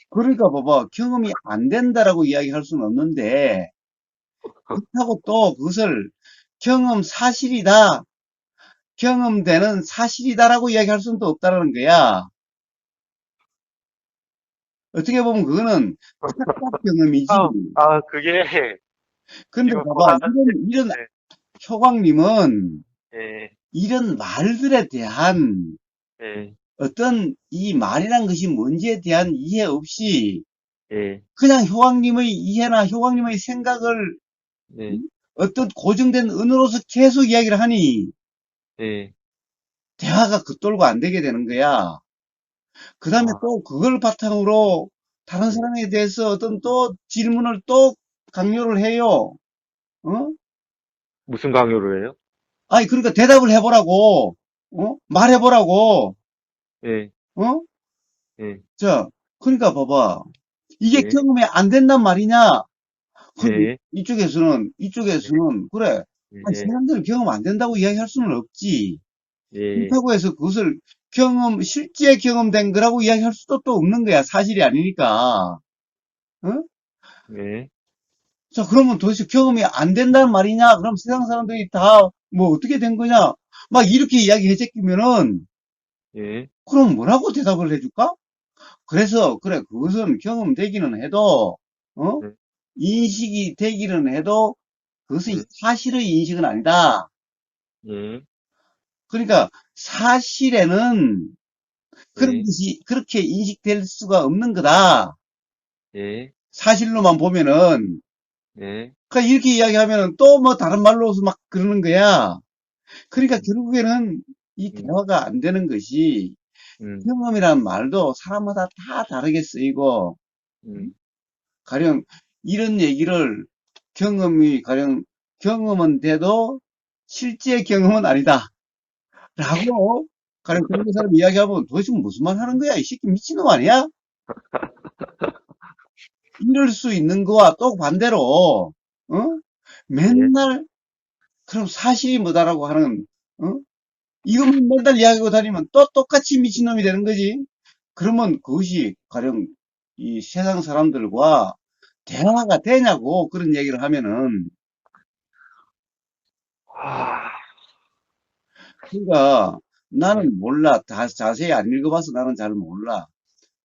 그러니까 봐봐. 경험이 안 된다라고 이야기할 수는 없는데 그렇다고 또 그것을 경험 사실이다. 경험되는 사실이다라고 이야기할 수는 또 없다라는 거야. 어떻게 보면 그거는 착각 경험이지. 그게 근데 지금 또 봐봐. 하나, 이런 네, 효광님은 네, 이런 말들에 대한 네, 어떤 이 말이란 것이 뭔지에 대한 이해 없이 네, 그냥 효광님의 이해나 효광님의 생각을 네, 어떤 고정된 언어로서 계속 이야기를 하니 네. 대화가 겉돌고 안 되게 되는 거야. 그 다음에 아, 또 그걸 바탕으로 다른 네. 사람에 대해서 어떤 또 질문을 또 강요를 해요. 어? 무슨 강요를 해요? 아니, 그러니까 대답을 해보라고. 말해보라고. 네, 어? 네, 자, 그러니까 봐봐. 이게 네, 경험이 안 된단 말이냐? 근데 네, 네, 이쪽에서는, 그래. 아니, 네, 사람들은 경험 안 된다고 이야기할 수는 없지. 네, 그렇다고 해서 그것을 실제 경험된 거라고 이야기할 수도 또 없는 거야. 사실이 아니니까. 어? 네, 자, 그러면 도대체 경험이 안 된다는 말이냐? 그럼 세상 사람들이 다 뭐 어떻게 된 거냐? 막 이렇게 이야기해 제끼면은, 네, 그럼 뭐라고 대답을 해줄까? 그래서, 그래, 그것은 경험되기는 해도, 어? 네, 인식이 되기는 해도, 그것은 네, 사실의 인식은 아니다. 네, 그러니까, 사실에는 그런 네, 것이 그렇게 인식될 수가 없는 거다. 네, 사실로만 보면은. 네, 그러니까 이렇게 이야기하면은 또 뭐 다른 말로서 막 그러는 거야. 그러니까 음, 결국에는 이 음, 대화가 안 되는 것이 음, 경험이라는 말도 사람마다 다 다르게 쓰이고, 음. 가령 이런 얘기를 가령 경험은 돼도 실제 경험은 아니다. 라고, 가령 그런 사람 이야기하면 도대체 무슨 말 하는 거야? 이 새끼 미친놈 아니야? 이럴 수 있는 거와 또 반대로, 어? 네, 맨날, 그럼 사실이 뭐다라고 하는, 어? 이것만 맨날 이야기하고 다니면 또 똑같이 미친놈이 되는 거지. 그러면 그것이 가령 이 세상 사람들과 대화가 되냐고 그런 얘기를 하면은 아, 그러니까 네. 나는 몰라. 다 자세히 안 읽어봐서 나는 잘 몰라.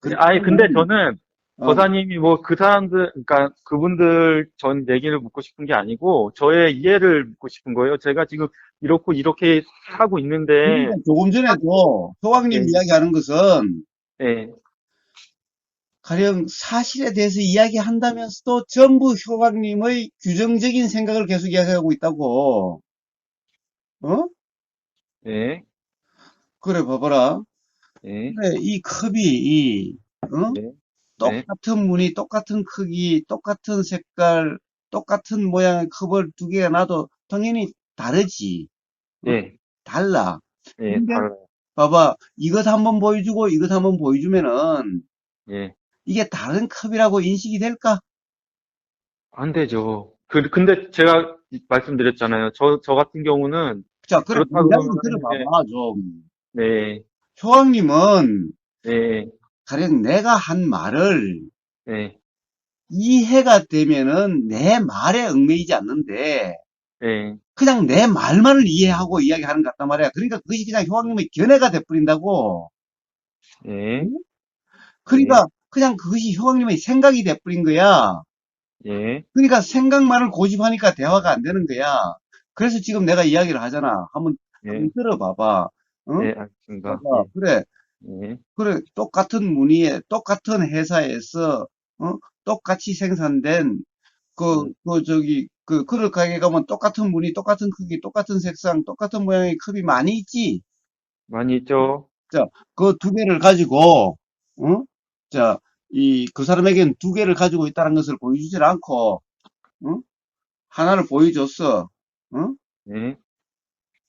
네, 그렇지만 근데 저는, 어, 거사님이 뭐 그 사람들, 그러니까 그분들 전 얘기를 묻고 싶은 게 아니고 저의 이해를 묻고 싶은 거예요. 제가 지금 이렇고 이렇게 하고 있는데, 그러니까 조금 전에도 소왕님 예, 이야기하는 것은 예, 가령 사실에 대해서 이야기한다면서도 전부 효왕님의 규정적인 생각을 계속 이야기하고 있다고. 어? 예, 그래, 봐봐라. 예, 그래, 이 컵이, 어? 네, 네, 똑같은 무늬, 똑같은 크기, 똑같은 색깔, 똑같은 모양의 컵을 두 개가 놔도 당연히 다르지. 어? 예, 달라. 예, 근데 달라요. 봐봐. 이것 한번 보여주고 이것 한번 보여주면은 예, 이게 다른 컵이라고 인식이 될까? 안 되죠. 근데 제가 말씀드렸잖아요. 저 같은 경우는 자, 그래, 그렇다 내 이야기 좀 그러면은, 예, 들어봐봐, 좀. 네, 효왕님은 예, 가령 내가 한 말을 예, 이해가 되면은 내 말에 얽매이지 않는데 예, 그냥 내 말만을 이해하고 이야기하는 것 같단 말이야. 그러니까 그것이 그냥 효왕님의 견해가 돼버린다고. 예, 응? 예, 그러니까 그냥 그것이 효왕님의 생각이 돼버린 거야. 예, 그러니까 생각만을 고집하니까 대화가 안 되는 거야. 그래서 지금 내가 이야기를 하잖아. 한번 예, 들어봐봐. 응? 예, 알겠습니다. 봐봐. 예, 그래. 예, 그래, 똑같은 무늬에, 똑같은 회사에서, 똑같이 생산된, 예, 그릇 가게 가면 똑같은 무늬, 똑같은 크기, 똑같은 색상, 똑같은 모양의 컵이 많이 있지? 많이 있죠. 자, 그 두 개를 가지고, 어? 자, 그 사람에겐 두 개를 가지고 있다는 것을 보여주질 않고, 어? 하나를 보여줬어. 어? 예,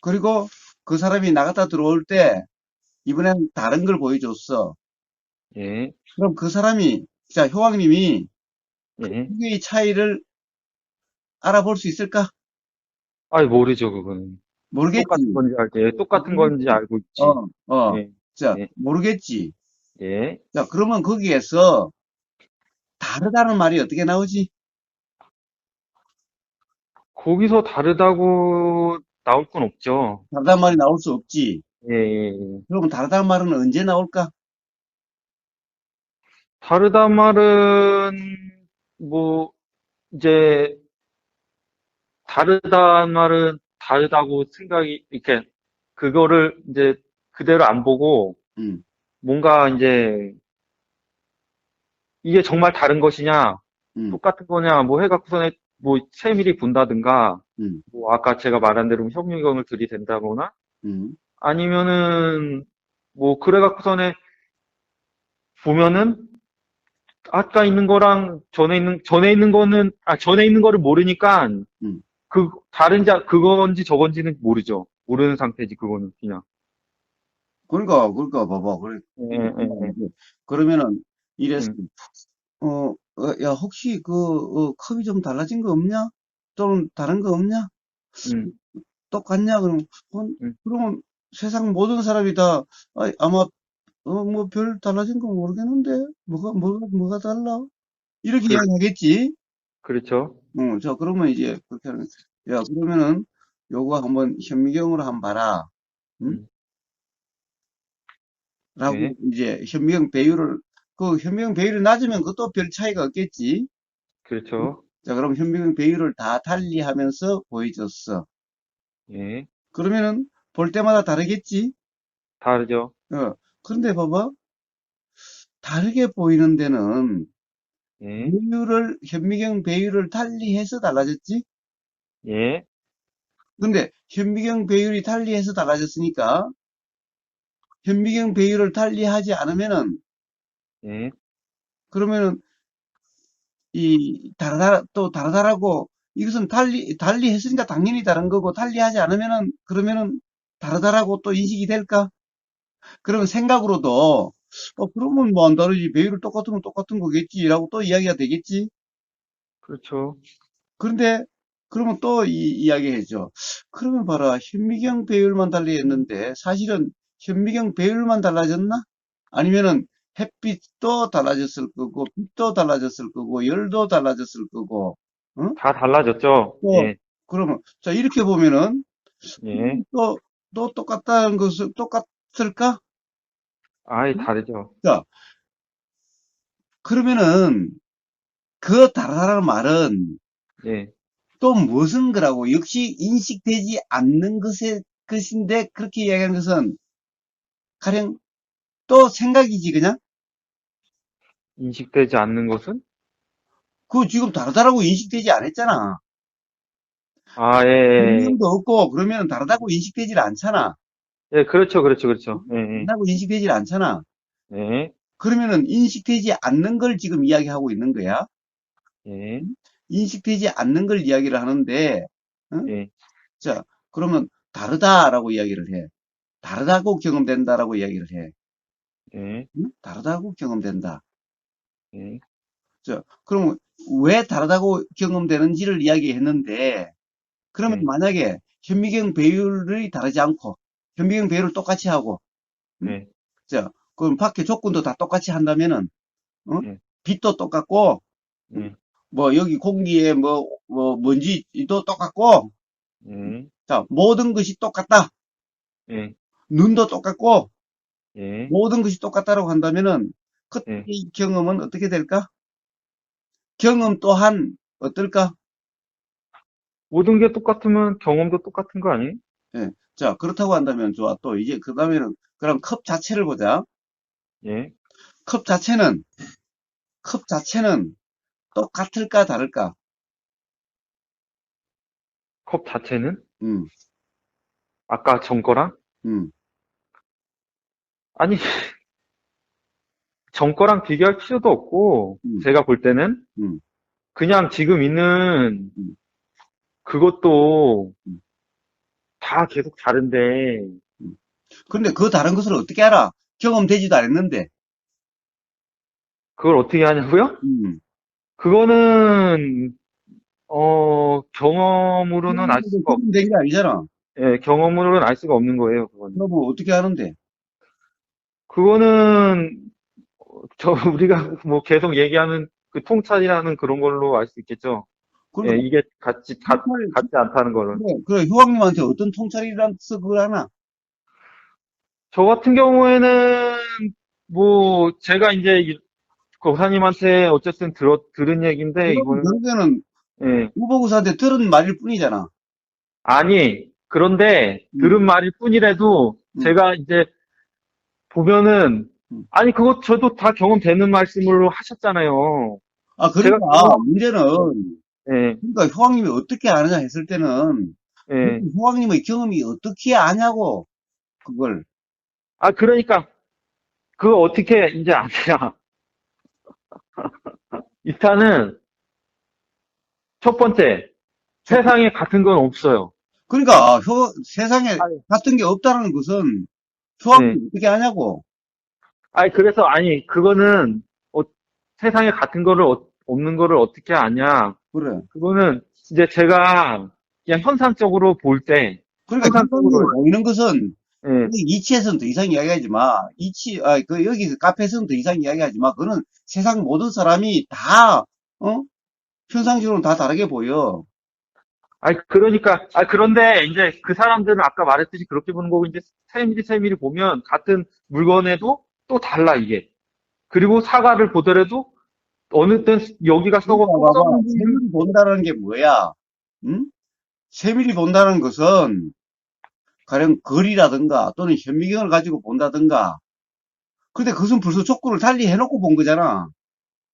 그리고 그 사람이 나갔다 들어올 때, 이번엔 다른 걸 보여줬어. 예, 그럼 그 사람이, 자, 효왕님이 그 예. 두 개의 차이를 알아볼 수 있을까? 아이, 모르죠, 그거는. 똑같은 모르겠지. 건지 알지. 예, 똑같은 건지 모르겠지. 알고 있지. 어, 어. 예, 자, 예, 모르겠지. 예. 자, 그러면 거기에서 다르다는 말이 어떻게 나오지? 거기서 다르다고 나올 건 없죠. 다르다는 말이 나올 수 없지. 예, 예, 예. 그러면 다르다는 말은 언제 나올까? 다르단 말은, 뭐, 이제, 다르단 말은 다르다고 생각이, 이렇게, 그거를 이제 그대로 안 보고, 음, 뭔가 이제, 이게 정말 다른 것이냐, 음, 똑같은 거냐, 뭐 해갖고서는 뭐 세밀히 본다든가, 음, 뭐 아까 제가 말한 대로 협력을 들이댄다거나, 음. 아니면은, 뭐 그래갖고서는 보면은, 아까 있는 거랑 전에 있는 거를 모르니까, 음. 그건지 저건지는 모르죠. 모르는 상태지, 그거는, 그냥. 그러니까, 봐봐. 그래. 예, 예, 예. 그러면은, 이래서, 음, 야, 혹시 컵이 좀 달라진 거 없냐? 또는 다른 거 없냐? 음, 똑같냐? 음. 그러면 세상 모든 사람이 다, 아마, 뭐 별 달라진 거 모르겠는데? 뭐가 달라? 이렇게 그, 이야기하겠지? 그렇죠. 자, 그러면 이제 그렇게 하는, 야, 그러면은 요거 한번 현미경으로 한번 봐라. 응? 음, 라고 예, 이제 현미경 배율이 낮으면 그것도 별 차이가 없겠지? 응? 그렇죠. 자, 그럼 현미경 배율을 다 달리하면서 보여줬어. 예, 그러면은 볼 때마다 다르겠지? 다르죠. 어, 그런데 봐봐. 다르게 보이는 데는 예, 현미경 배율을 달리해서 달라졌지? 예, 근데 현미경 배율이 달리해서 달라졌으니까 현미경 배율을 달리하지 않으면은 예, 그러면은 또 다르다라고 이것은 달리했으니까 당연히 다른 거고 달리하지 않으면은 그러면은 다르다라고 또 인식이 될까? 그러면 생각으로도 그러면 뭐 안 다르지 배율을 똑같으면 똑같은 거겠지라고 또 이야기가 되겠지? 그렇죠. 그런데 그러면 또 이야기해줘. 그러면 봐라. 현미경 배율만 달리했는데 사실은 현미경 배율만 달라졌나? 아니면은 햇빛도 달라졌을 거고 빛도 달라졌을 거고 열도 달라졌을 거고 응? 다 달라졌죠. 또 예, 그러면 자 이렇게 보면은 예. 또 똑같다는 것은 똑같을까? 아예 다르죠. 자 그러면은 그 다르다는 말은 예, 또 무슨 거라고 역시 인식되지 않는 것인데 그렇게 이야기하는 것은 가령 또 생각이지 그냥 인식되지 않는 것은? 그 지금 다르다라고 인식되지 않았잖아. 아, 예, 예, 분명도 없고 그러면 다르다고 인식되질 않잖아. 예, 예, 그렇죠, 그렇죠, 그렇죠. 예, 예, 다르다고 인식되질 않잖아. 예, 그러면은 인식되지 않는 걸 지금 이야기하고 있는 거야. 예, 인식되지 않는 걸 이야기를 하는데, 응? 예, 자, 그러면 다르다라고 이야기를 해. 다르다고 경험된다라고 이야기를 해. 예, 응? 다르다고 경험된다. 예, 자, 그럼 왜 다르다고 경험되는지를 이야기했는데, 그러면 예, 만약에 현미경 배율이 다르지 않고, 현미경 배율을 똑같이 하고, 응? 예, 자, 그럼 밖에 조건도 다 똑같이 한다면은, 어? 예, 빛도 똑같고, 응? 예, 뭐, 여기 공기에 먼지도 똑같고, 예, 자, 모든 것이 똑같다. 예, 눈도 똑같고, 예, 모든 것이 똑같다고 한다면은, 그때 예. 이 경험은 어떻게 될까? 경험 또한 어떨까? 모든 게 똑같으면 경험도 똑같은 거 아니에요? 예. 자, 그렇다고 한다면 좋아. 또 이제 그 다음에는 그럼 컵 자체를 보자. 예. 컵 자체는, 컵 자체는 똑같을까, 다를까? 컵 자체는? 음, 아까 전 거랑? 음, 아니, 전 거랑 비교할 필요도 없고, 음, 제가 볼 때는 음, 그냥 지금 있는 음, 그것도 음, 다 계속 다른데, 음. 그런데 그 다른 것을 어떻게 알아? 경험되지도 않았는데. 그걸 어떻게 하냐고요? 음. 그거는, 경험으로는 알 경험도 수가 경험된 게 아니잖아. 예, 경험으로는 알 수가 없는 거예요, 그거는. 그러면 어떻게 하는데? 그거는, 우리가 뭐 계속 얘기하는 그 통찰이라는 그런 걸로 알 수 있겠죠. 예, 그러니까 이게 통찰, 같지 않다는 거를. 그래, 효왕님한테 어떤 통찰이라서 그걸 하나? 저 같은 경우에는, 뭐, 제가 이제 고사님한테 어쨌든 들은 얘기인데, 그럼 이거는, 결국에는 예, 후보구사한테 들은 말일 뿐이잖아. 아니, 그런데 음, 들은 말일 뿐이라도, 음, 제가 이제 보면은, 음. 아니, 그거 저도 다 경험되는 말씀으로 하셨잖아요. 아, 제가 그러니까 경험, 문제는 예, 그러니까 효왕님이 어떻게 아느냐 했을 때는 예. 효왕님의 경험이 어떻게 아냐고 그걸. 아, 그러니까, 그거 어떻게 이제 아냐. 일단은, 첫 번째, 저- 세상에 같은 건 없어요. 그러니까 세상에 아니, 같은 게 없다는 것은 예. 효왕님이 어떻게 아냐고. 아니, 그래서, 아니, 그거는, 어, 세상에 같은 거를, 없는 거를 어떻게 아냐. 그래. 그거는, 이제 제가, 그냥 현상적으로 볼 때, 그러니까 현상적으로 현상적으로, 보이는 것은 예. 이치에서는 더 이상 이야기하지 마. 여기 카페에서는 더 이상 이야기하지 마. 그거는 세상 모든 사람이 다, 현상적으로 다 다르게 보여. 아니, 그러니까, 그런데, 이제 그 사람들은 아까 말했듯이 그렇게 보는 거고, 이제 세밀히 보면, 같은 물건에도 또 달라, 이게. 그리고 사과를 보더라도, 어느 땐 여기가 그러니까 썩었고, 봐봐. 썩은 부위를, 세밀히 본다는 게 뭐야? 응? 세밀히 본다는 것은 가령 거리라든가 또는 현미경을 가지고 본다든가. 근데 그것은 벌써 족구를 달리 해놓고 본 거잖아.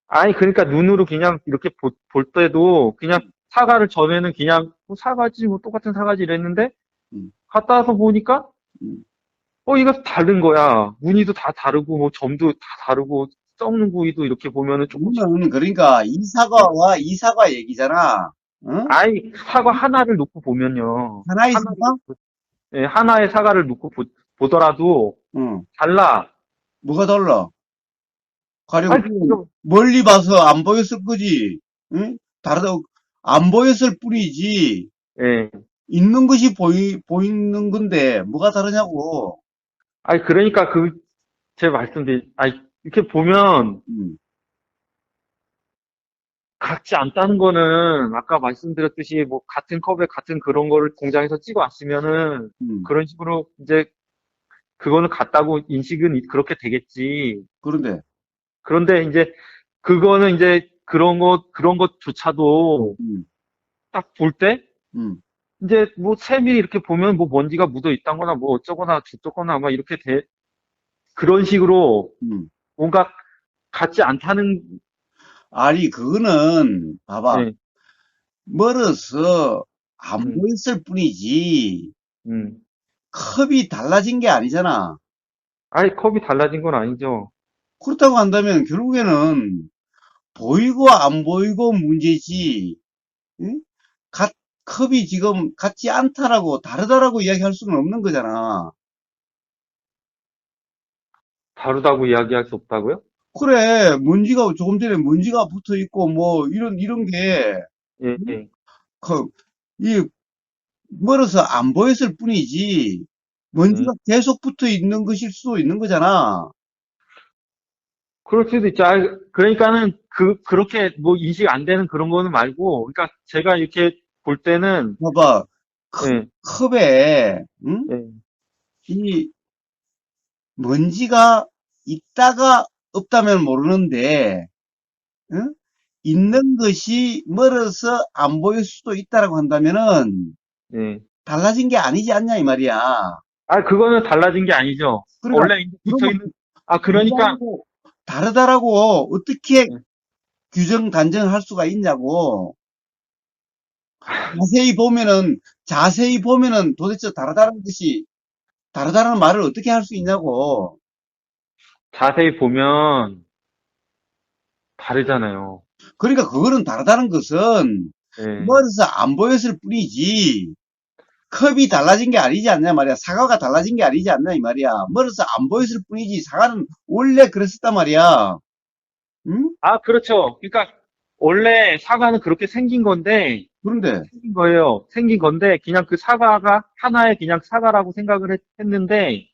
아니, 그러니까 눈으로 그냥 이렇게 볼 때도, 그냥 사과를 전에는 그냥, 뭐 사과지, 뭐 똑같은 사과지 이랬는데, 음, 갔다 와서 보니까, 음. 이거 다른 거야. 무늬도 다 다르고, 뭐 점도 다 다르고, 썩는 부위도 이렇게 보면은 조금씩, 이거는 그러니까 이 사과와 이 사과 얘기잖아. 응? 아이, 사과 하나를 놓고 보면요. 하나의 하나를 사과? 놓고, 예, 하나의 사과를 놓고 보더라도, 응. 달라. 뭐가 달라? 가령 아니, 그건 멀리 봐서 안 보였을 거지. 응? 다르다, 안 보였을 뿐이지. 예. 있는 것이 보이는 건데, 뭐가 다르냐고. 아니, 그러니까 제 아니, 이렇게 보면, 음, 같지 않다는 거는, 아까 말씀드렸듯이, 뭐, 같은 컵에 같은 그런 거를 공장에서 찍어 왔으면은, 음. 그런 식으로, 이제, 그거는 같다고 인식은 그렇게 되겠지. 그런데, 그런데 이제 그거는 이제 그런 것조차도 음, 딱 볼 때, 음. 이제 뭐 세밀히 이렇게 보면 뭐 먼지가 묻어 있다거나 뭐 어쩌거나 저쩌거나 막 이렇게 그런 식으로 음. 뭔가 같지 않다는, 아니, 그거는, 봐봐. 예, 멀어서 안 음, 보였을 뿐이지, 음. 컵이 달라진 게 아니잖아. 아예 컵이 달라진 건 아니죠. 그렇다고 한다면 결국에는 보이고 안 보이고 문제지, 응? 같, 컵이 지금 같지 않다라고, 다르다라고 이야기할 수는 없는 거잖아. 다르다고 이야기할 수 없다고요? 그래, 먼지가, 조금 전에 먼지가 붙어 있고, 뭐, 이런 게, 예, 응? 예. 그, 이, 멀어서 안 보였을 뿐이지, 예. 먼지가 계속 붙어 있는 것일 수도 있는 거잖아. 그럴 수도 있죠. 아, 그러니까는 그렇게 뭐 인식 안 되는 그런 거는 말고, 그러니까 제가 이렇게 볼 때는, 봐봐, 예, 컵에, 응? 예. 이 먼지가 있다가 없다면 모르는데, 응? 있는 것이 멀어서 안 보일 수도 있다라고 한다면은 예. 달라진 게 아니지 않냐 이 말이야. 아, 그거는 달라진 게 아니죠. 그러니까 원래 이제 붙어 그러면 있는, 아, 그러니까, 다르다고 다르다라고 어떻게 예. 규정 단정할 수가 있냐고. 자세히 보면은 자세히 보면은 도대체 다르다는 것이 다르다는 말을 어떻게 할 수 있냐고. 자세히 보면 다르잖아요. 그러니까 그거는 다르다는 것은 예. 멀어서 안 보였을 뿐이지 컵이 달라진 게 아니지 않냐 말이야. 사과가 달라진 게 아니지 않냐 이 말이야. 멀어서 안 보였을 뿐이지 사과는 원래 그랬었단 말이야. 응? 아, 그렇죠. 그러니까, 원래 사과는 그렇게 생긴 건데, 그런데 생긴 거예요. 생긴 건데, 그냥 그 사과가 하나의 그냥 사과라고 생각을 했는데,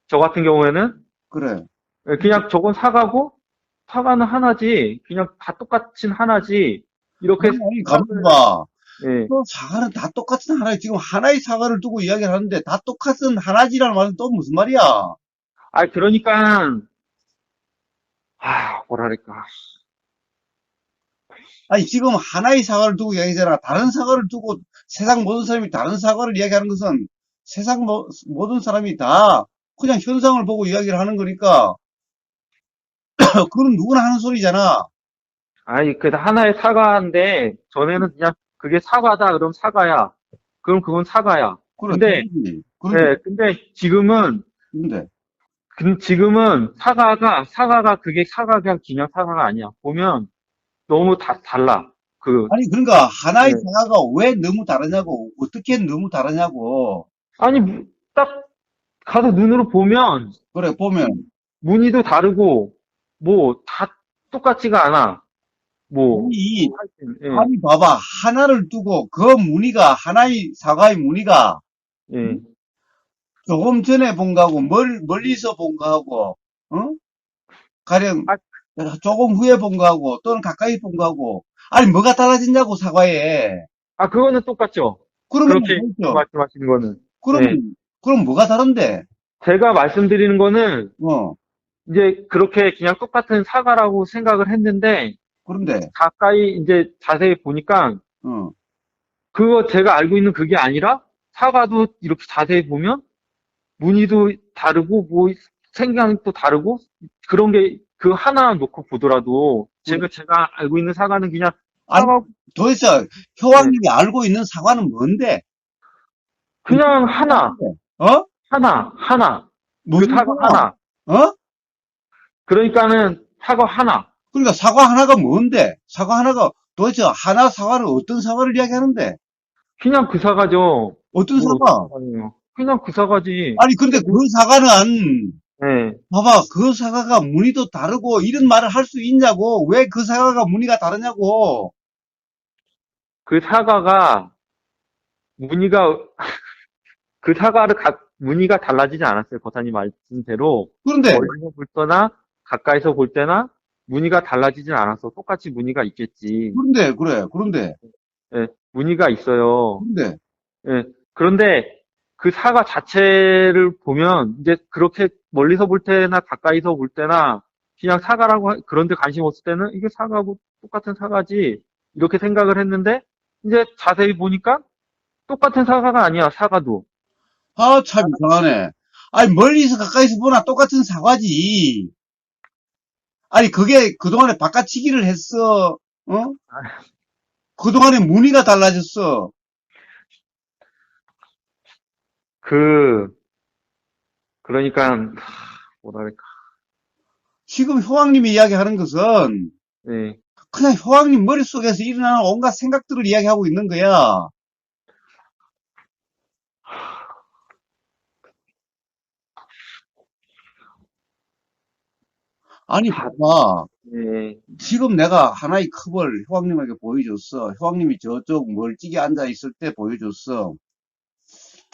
저 같은 경우에는, 그래. 예, 그냥 저건 사과고, 사과는 하나지, 그냥 다 똑같은 하나지, 이렇게 아니, 가만 생각을, 봐. 예. 또 사과는 다 똑같은 하나에 지금 하나의 사과를 두고 이야기를 하는데 다 똑같은 하나지라는 말은 또 무슨 말이야? 아, 그러니까, 뭐랄까. 아니 지금 하나의 사과를 두고 이야기하잖아. 다른 사과를 두고 세상 모든 사람이 다른 사과를 이야기하는 것은 세상 모든 사람이 다 그냥 현상을 보고 이야기를 하는 거니까 그건 누구나 하는 소리잖아. 아니, 그 하나의 사과인데, 전에는 그냥 그게 사과다, 그럼 사과야. 그럼 그건 사과야. 그래, 근데, 다르지. 그런데, 예, 근데 그런데. 지금은 사과가 그게 사과가 그냥 사과가 아니야. 보면 너무 달라. 그, 아니, 그러니까 하나의 예. 사과가 왜 너무 다르냐고, 어떻게 너무 다르냐고. 아니, 딱 가서 눈으로 보면 그래, 보면. 무늬도 다르고, 뭐, 다 똑같지가 않아. 뭐, 아니, 하여튼, 예, 아니, 봐봐. 하나를 두고 그 무늬가, 하나의 사과의 무늬가 예. 조금 전에 본 거하고, 멀리서 본 거하고, 어? 가령 아, 조금 후에 본 거하고, 또는 가까이 본 거하고, 아니, 뭐가 달라졌냐고, 사과에. 그거는 똑같죠. 그러면, 그렇게 지금 그렇죠. 말씀하시는 거는. 예. 그럼 뭐가 다른데? 제가 말씀드리는 거는 어, 이제 그렇게 그냥 똑같은 사과라고 생각을 했는데, 그런데, 가까이 이제 자세히 보니까 어. 그거 제가 알고 있는 그게 아니라 사과도 이렇게 자세히 보면 무늬도 다르고 뭐 생강도 다르고 그런 게 그 하나 놓고 보더라도 그래. 제가 알고 있는 사과는 그냥 아니, 사과, 도대체 네. 효왕님이 알고 있는 사과는 뭔데? 어떻게 그냥 하나, 생각하는데? 어? 하나. 그 무슨 사과 사과? 하나. 어? 그러니까는 사과 하나. 그러니까 사과 하나가 뭔데? 사과 하나가 도대체 하나 사과를 어떤 사과를 이야기하는데? 그냥 그 사과죠. 어떤 뭘 어떤 사과? 사과예요? 그냥 그 사과지. 아니, 근데 그 사과는, 네. 봐봐, 그 사과가 무늬도 다르고 이런 말을 할 수 있냐고. 왜 그 사과가 무늬가 다르냐고. 그 사과가 무늬가 그 사과를 무늬가 달라지지 않았어요. 거사님 말씀대로 그런데, 멀리서 볼 때나 가까이서 볼 때나 무늬가 달라지진 않았어. 똑같이 무늬가 있겠지. 그래, 그런데, 예, 무늬가 있어요. 그런데, 예, 그런데 그 사과 자체를 보면 이제 그렇게 멀리서 볼 때나 가까이서 볼 때나 그냥 그런데 관심 없을 때는 이게 사과하고 똑같은 사과지. 이렇게 생각을 했는데, 이제 자세히 보니까 똑같은 사과가 아니야, 사과도. 아, 참 이상하네. 아니, 멀리서 가까이서 보나 똑같은 사과지. 아니, 그게 그동안에 바꿔치기를 했어. 어? 그동안에 무늬가 달라졌어. 그, 그러니까, 뭐랄까. 지금 효왕님이 이야기하는 것은 예. 그냥 효왕님 머릿속에서 일어나는 온갖 생각들을 이야기하고 있는 거야. 아니, 다, 봐봐. 예, 지금 내가 하나의 컵을 효왕님에게 보여줬어. 효왕님이 저쪽 멀찍이 앉아 있을 때 보여줬어.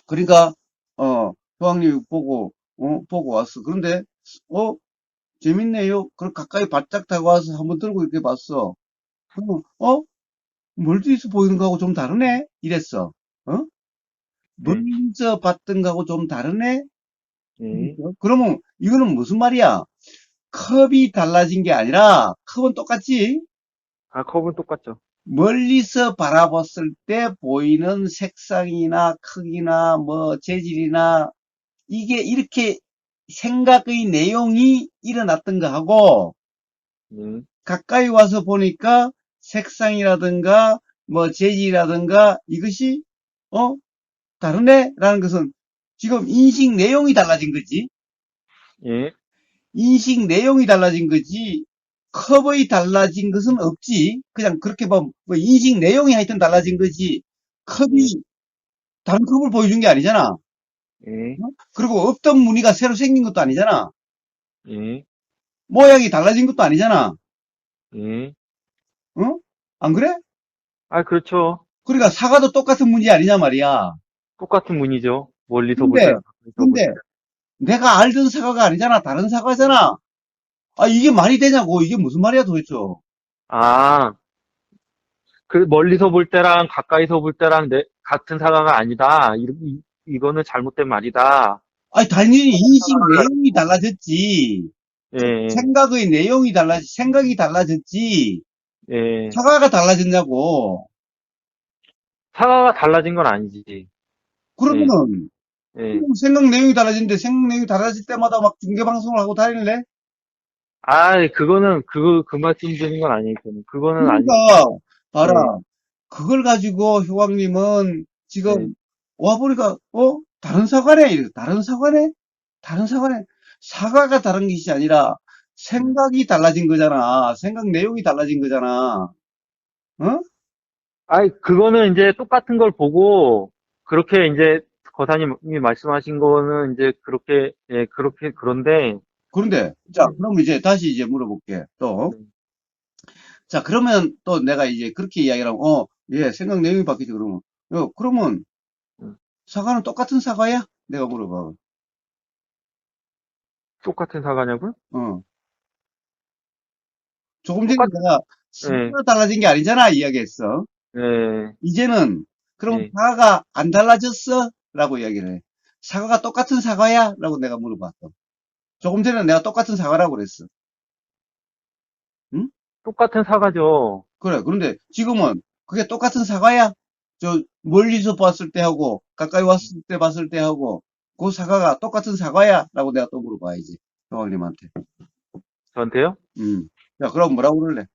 그러니까, 효왕님이 보고 왔어. 그런데, 어, 재밌네요. 그럼 가까이 바짝 다가와서 한번 들고 이렇게 봤어. 그러면, 멀리서 보이는 거하고 좀 다르네? 이랬어. 어? 예, 멀리서 봤던 거하고 좀 다르네? 예. 그러면 이거는 무슨 말이야? 컵이 달라진 게 아니라 컵은 똑같지? 아, 컵은 똑같죠. 멀리서 바라봤을 때 보이는 색상이나 크기나 뭐 재질이나 이게 이렇게 생각의 내용이 일어났던 거하고 예, 가까이 와서 보니까 색상이라든가 뭐 재질이라든가 이것이 어 다르네라는 것은 지금 인식 내용이 달라진 거지. 예, 인식 내용이 달라진 거지. 컵의 달라진 것은 없지. 그냥 그렇게 보면 뭐 인식 내용이 하여튼 달라진 거지. 예, 컵이 다른 컵을 보여준 게 아니잖아. 어? 예, 그리고 없던 무늬가 새로 생긴 것도 아니잖아. 예, 모양이 달라진 것도 아니잖아. 예. 어? 안 그래? 아, 그렇죠. 그러니까 사과도 똑같은 무늬 아니냐 말이야. 똑같은 문이죠. 멀리서 볼 근데, 때랑 가까이서 볼 근데 때. 내가 알던 사과가 아니잖아. 다른 사과잖아. 아, 이게 말이 되냐고. 이게 무슨 말이야 도대체. 아, 그 멀리서 볼 때랑 가까이서 볼 때랑 같은 사과가 아니다. 이거는 잘못된 말이다. 아니, 당연히 인식 사과가 내용이 달라졌지. 예, 생각의 내용이 생각이 달라졌지. 예. 사과가 달라졌냐고. 사과가 달라진 건 아니지. 예, 그러면은, 예. 생각 내용이 달라지는데 생각 내용이 달라질 때마다 막 중계방송을 하고 다닐래? 아, 그 말씀 드린 건 아니에요. 그거는 아니고, 그러니까, 봐라. 예, 그걸 가지고 효광님은 예. 지금 와보니까, 다른 사과네? 다른 사과네? 다른 사과네? 사과가 다른 것이 아니라 음. 생각이 달라진 거잖아. 생각 내용이 달라진 거잖아. 어? 아이, 그거는 이제 똑같은 걸 보고, 그렇게 이제 거사님이 말씀하신 거는 이제 그렇게, 예, 그런데, 그런데, 자, 그럼 이제 다시 이제 물어볼게. 또. 음, 자, 그러면 또 내가 이제 그렇게 이야기를 하면, 예, 생각 내용이 바뀌지, 그러면. 그러면 음. 사과는 똑같은 사과야? 내가 물어봐. 똑같은 사과냐고요? 어. 조금 전에 똑같, 내가 예, 스스로 달라진 게 아니잖아, 이야기했어. 예, 이제는, 그럼 예. 사과가 안 달라졌어? 라고 이야기를 해. 사과가 똑같은 사과야? 라고 내가 물어봤어. 조금 전에 내가 똑같은 사과라고 그랬어. 응? 똑같은 사과죠. 그래. 그런데 지금은 그게 똑같은 사과야? 멀리서 봤을 때 하고, 가까이 왔을 때 봤을 때 하고, 그 사과가 똑같은 사과야? 라고 내가 또 물어봐야지. 형님한테. 저한테요? 야, 그럼 뭐라고 그럴래?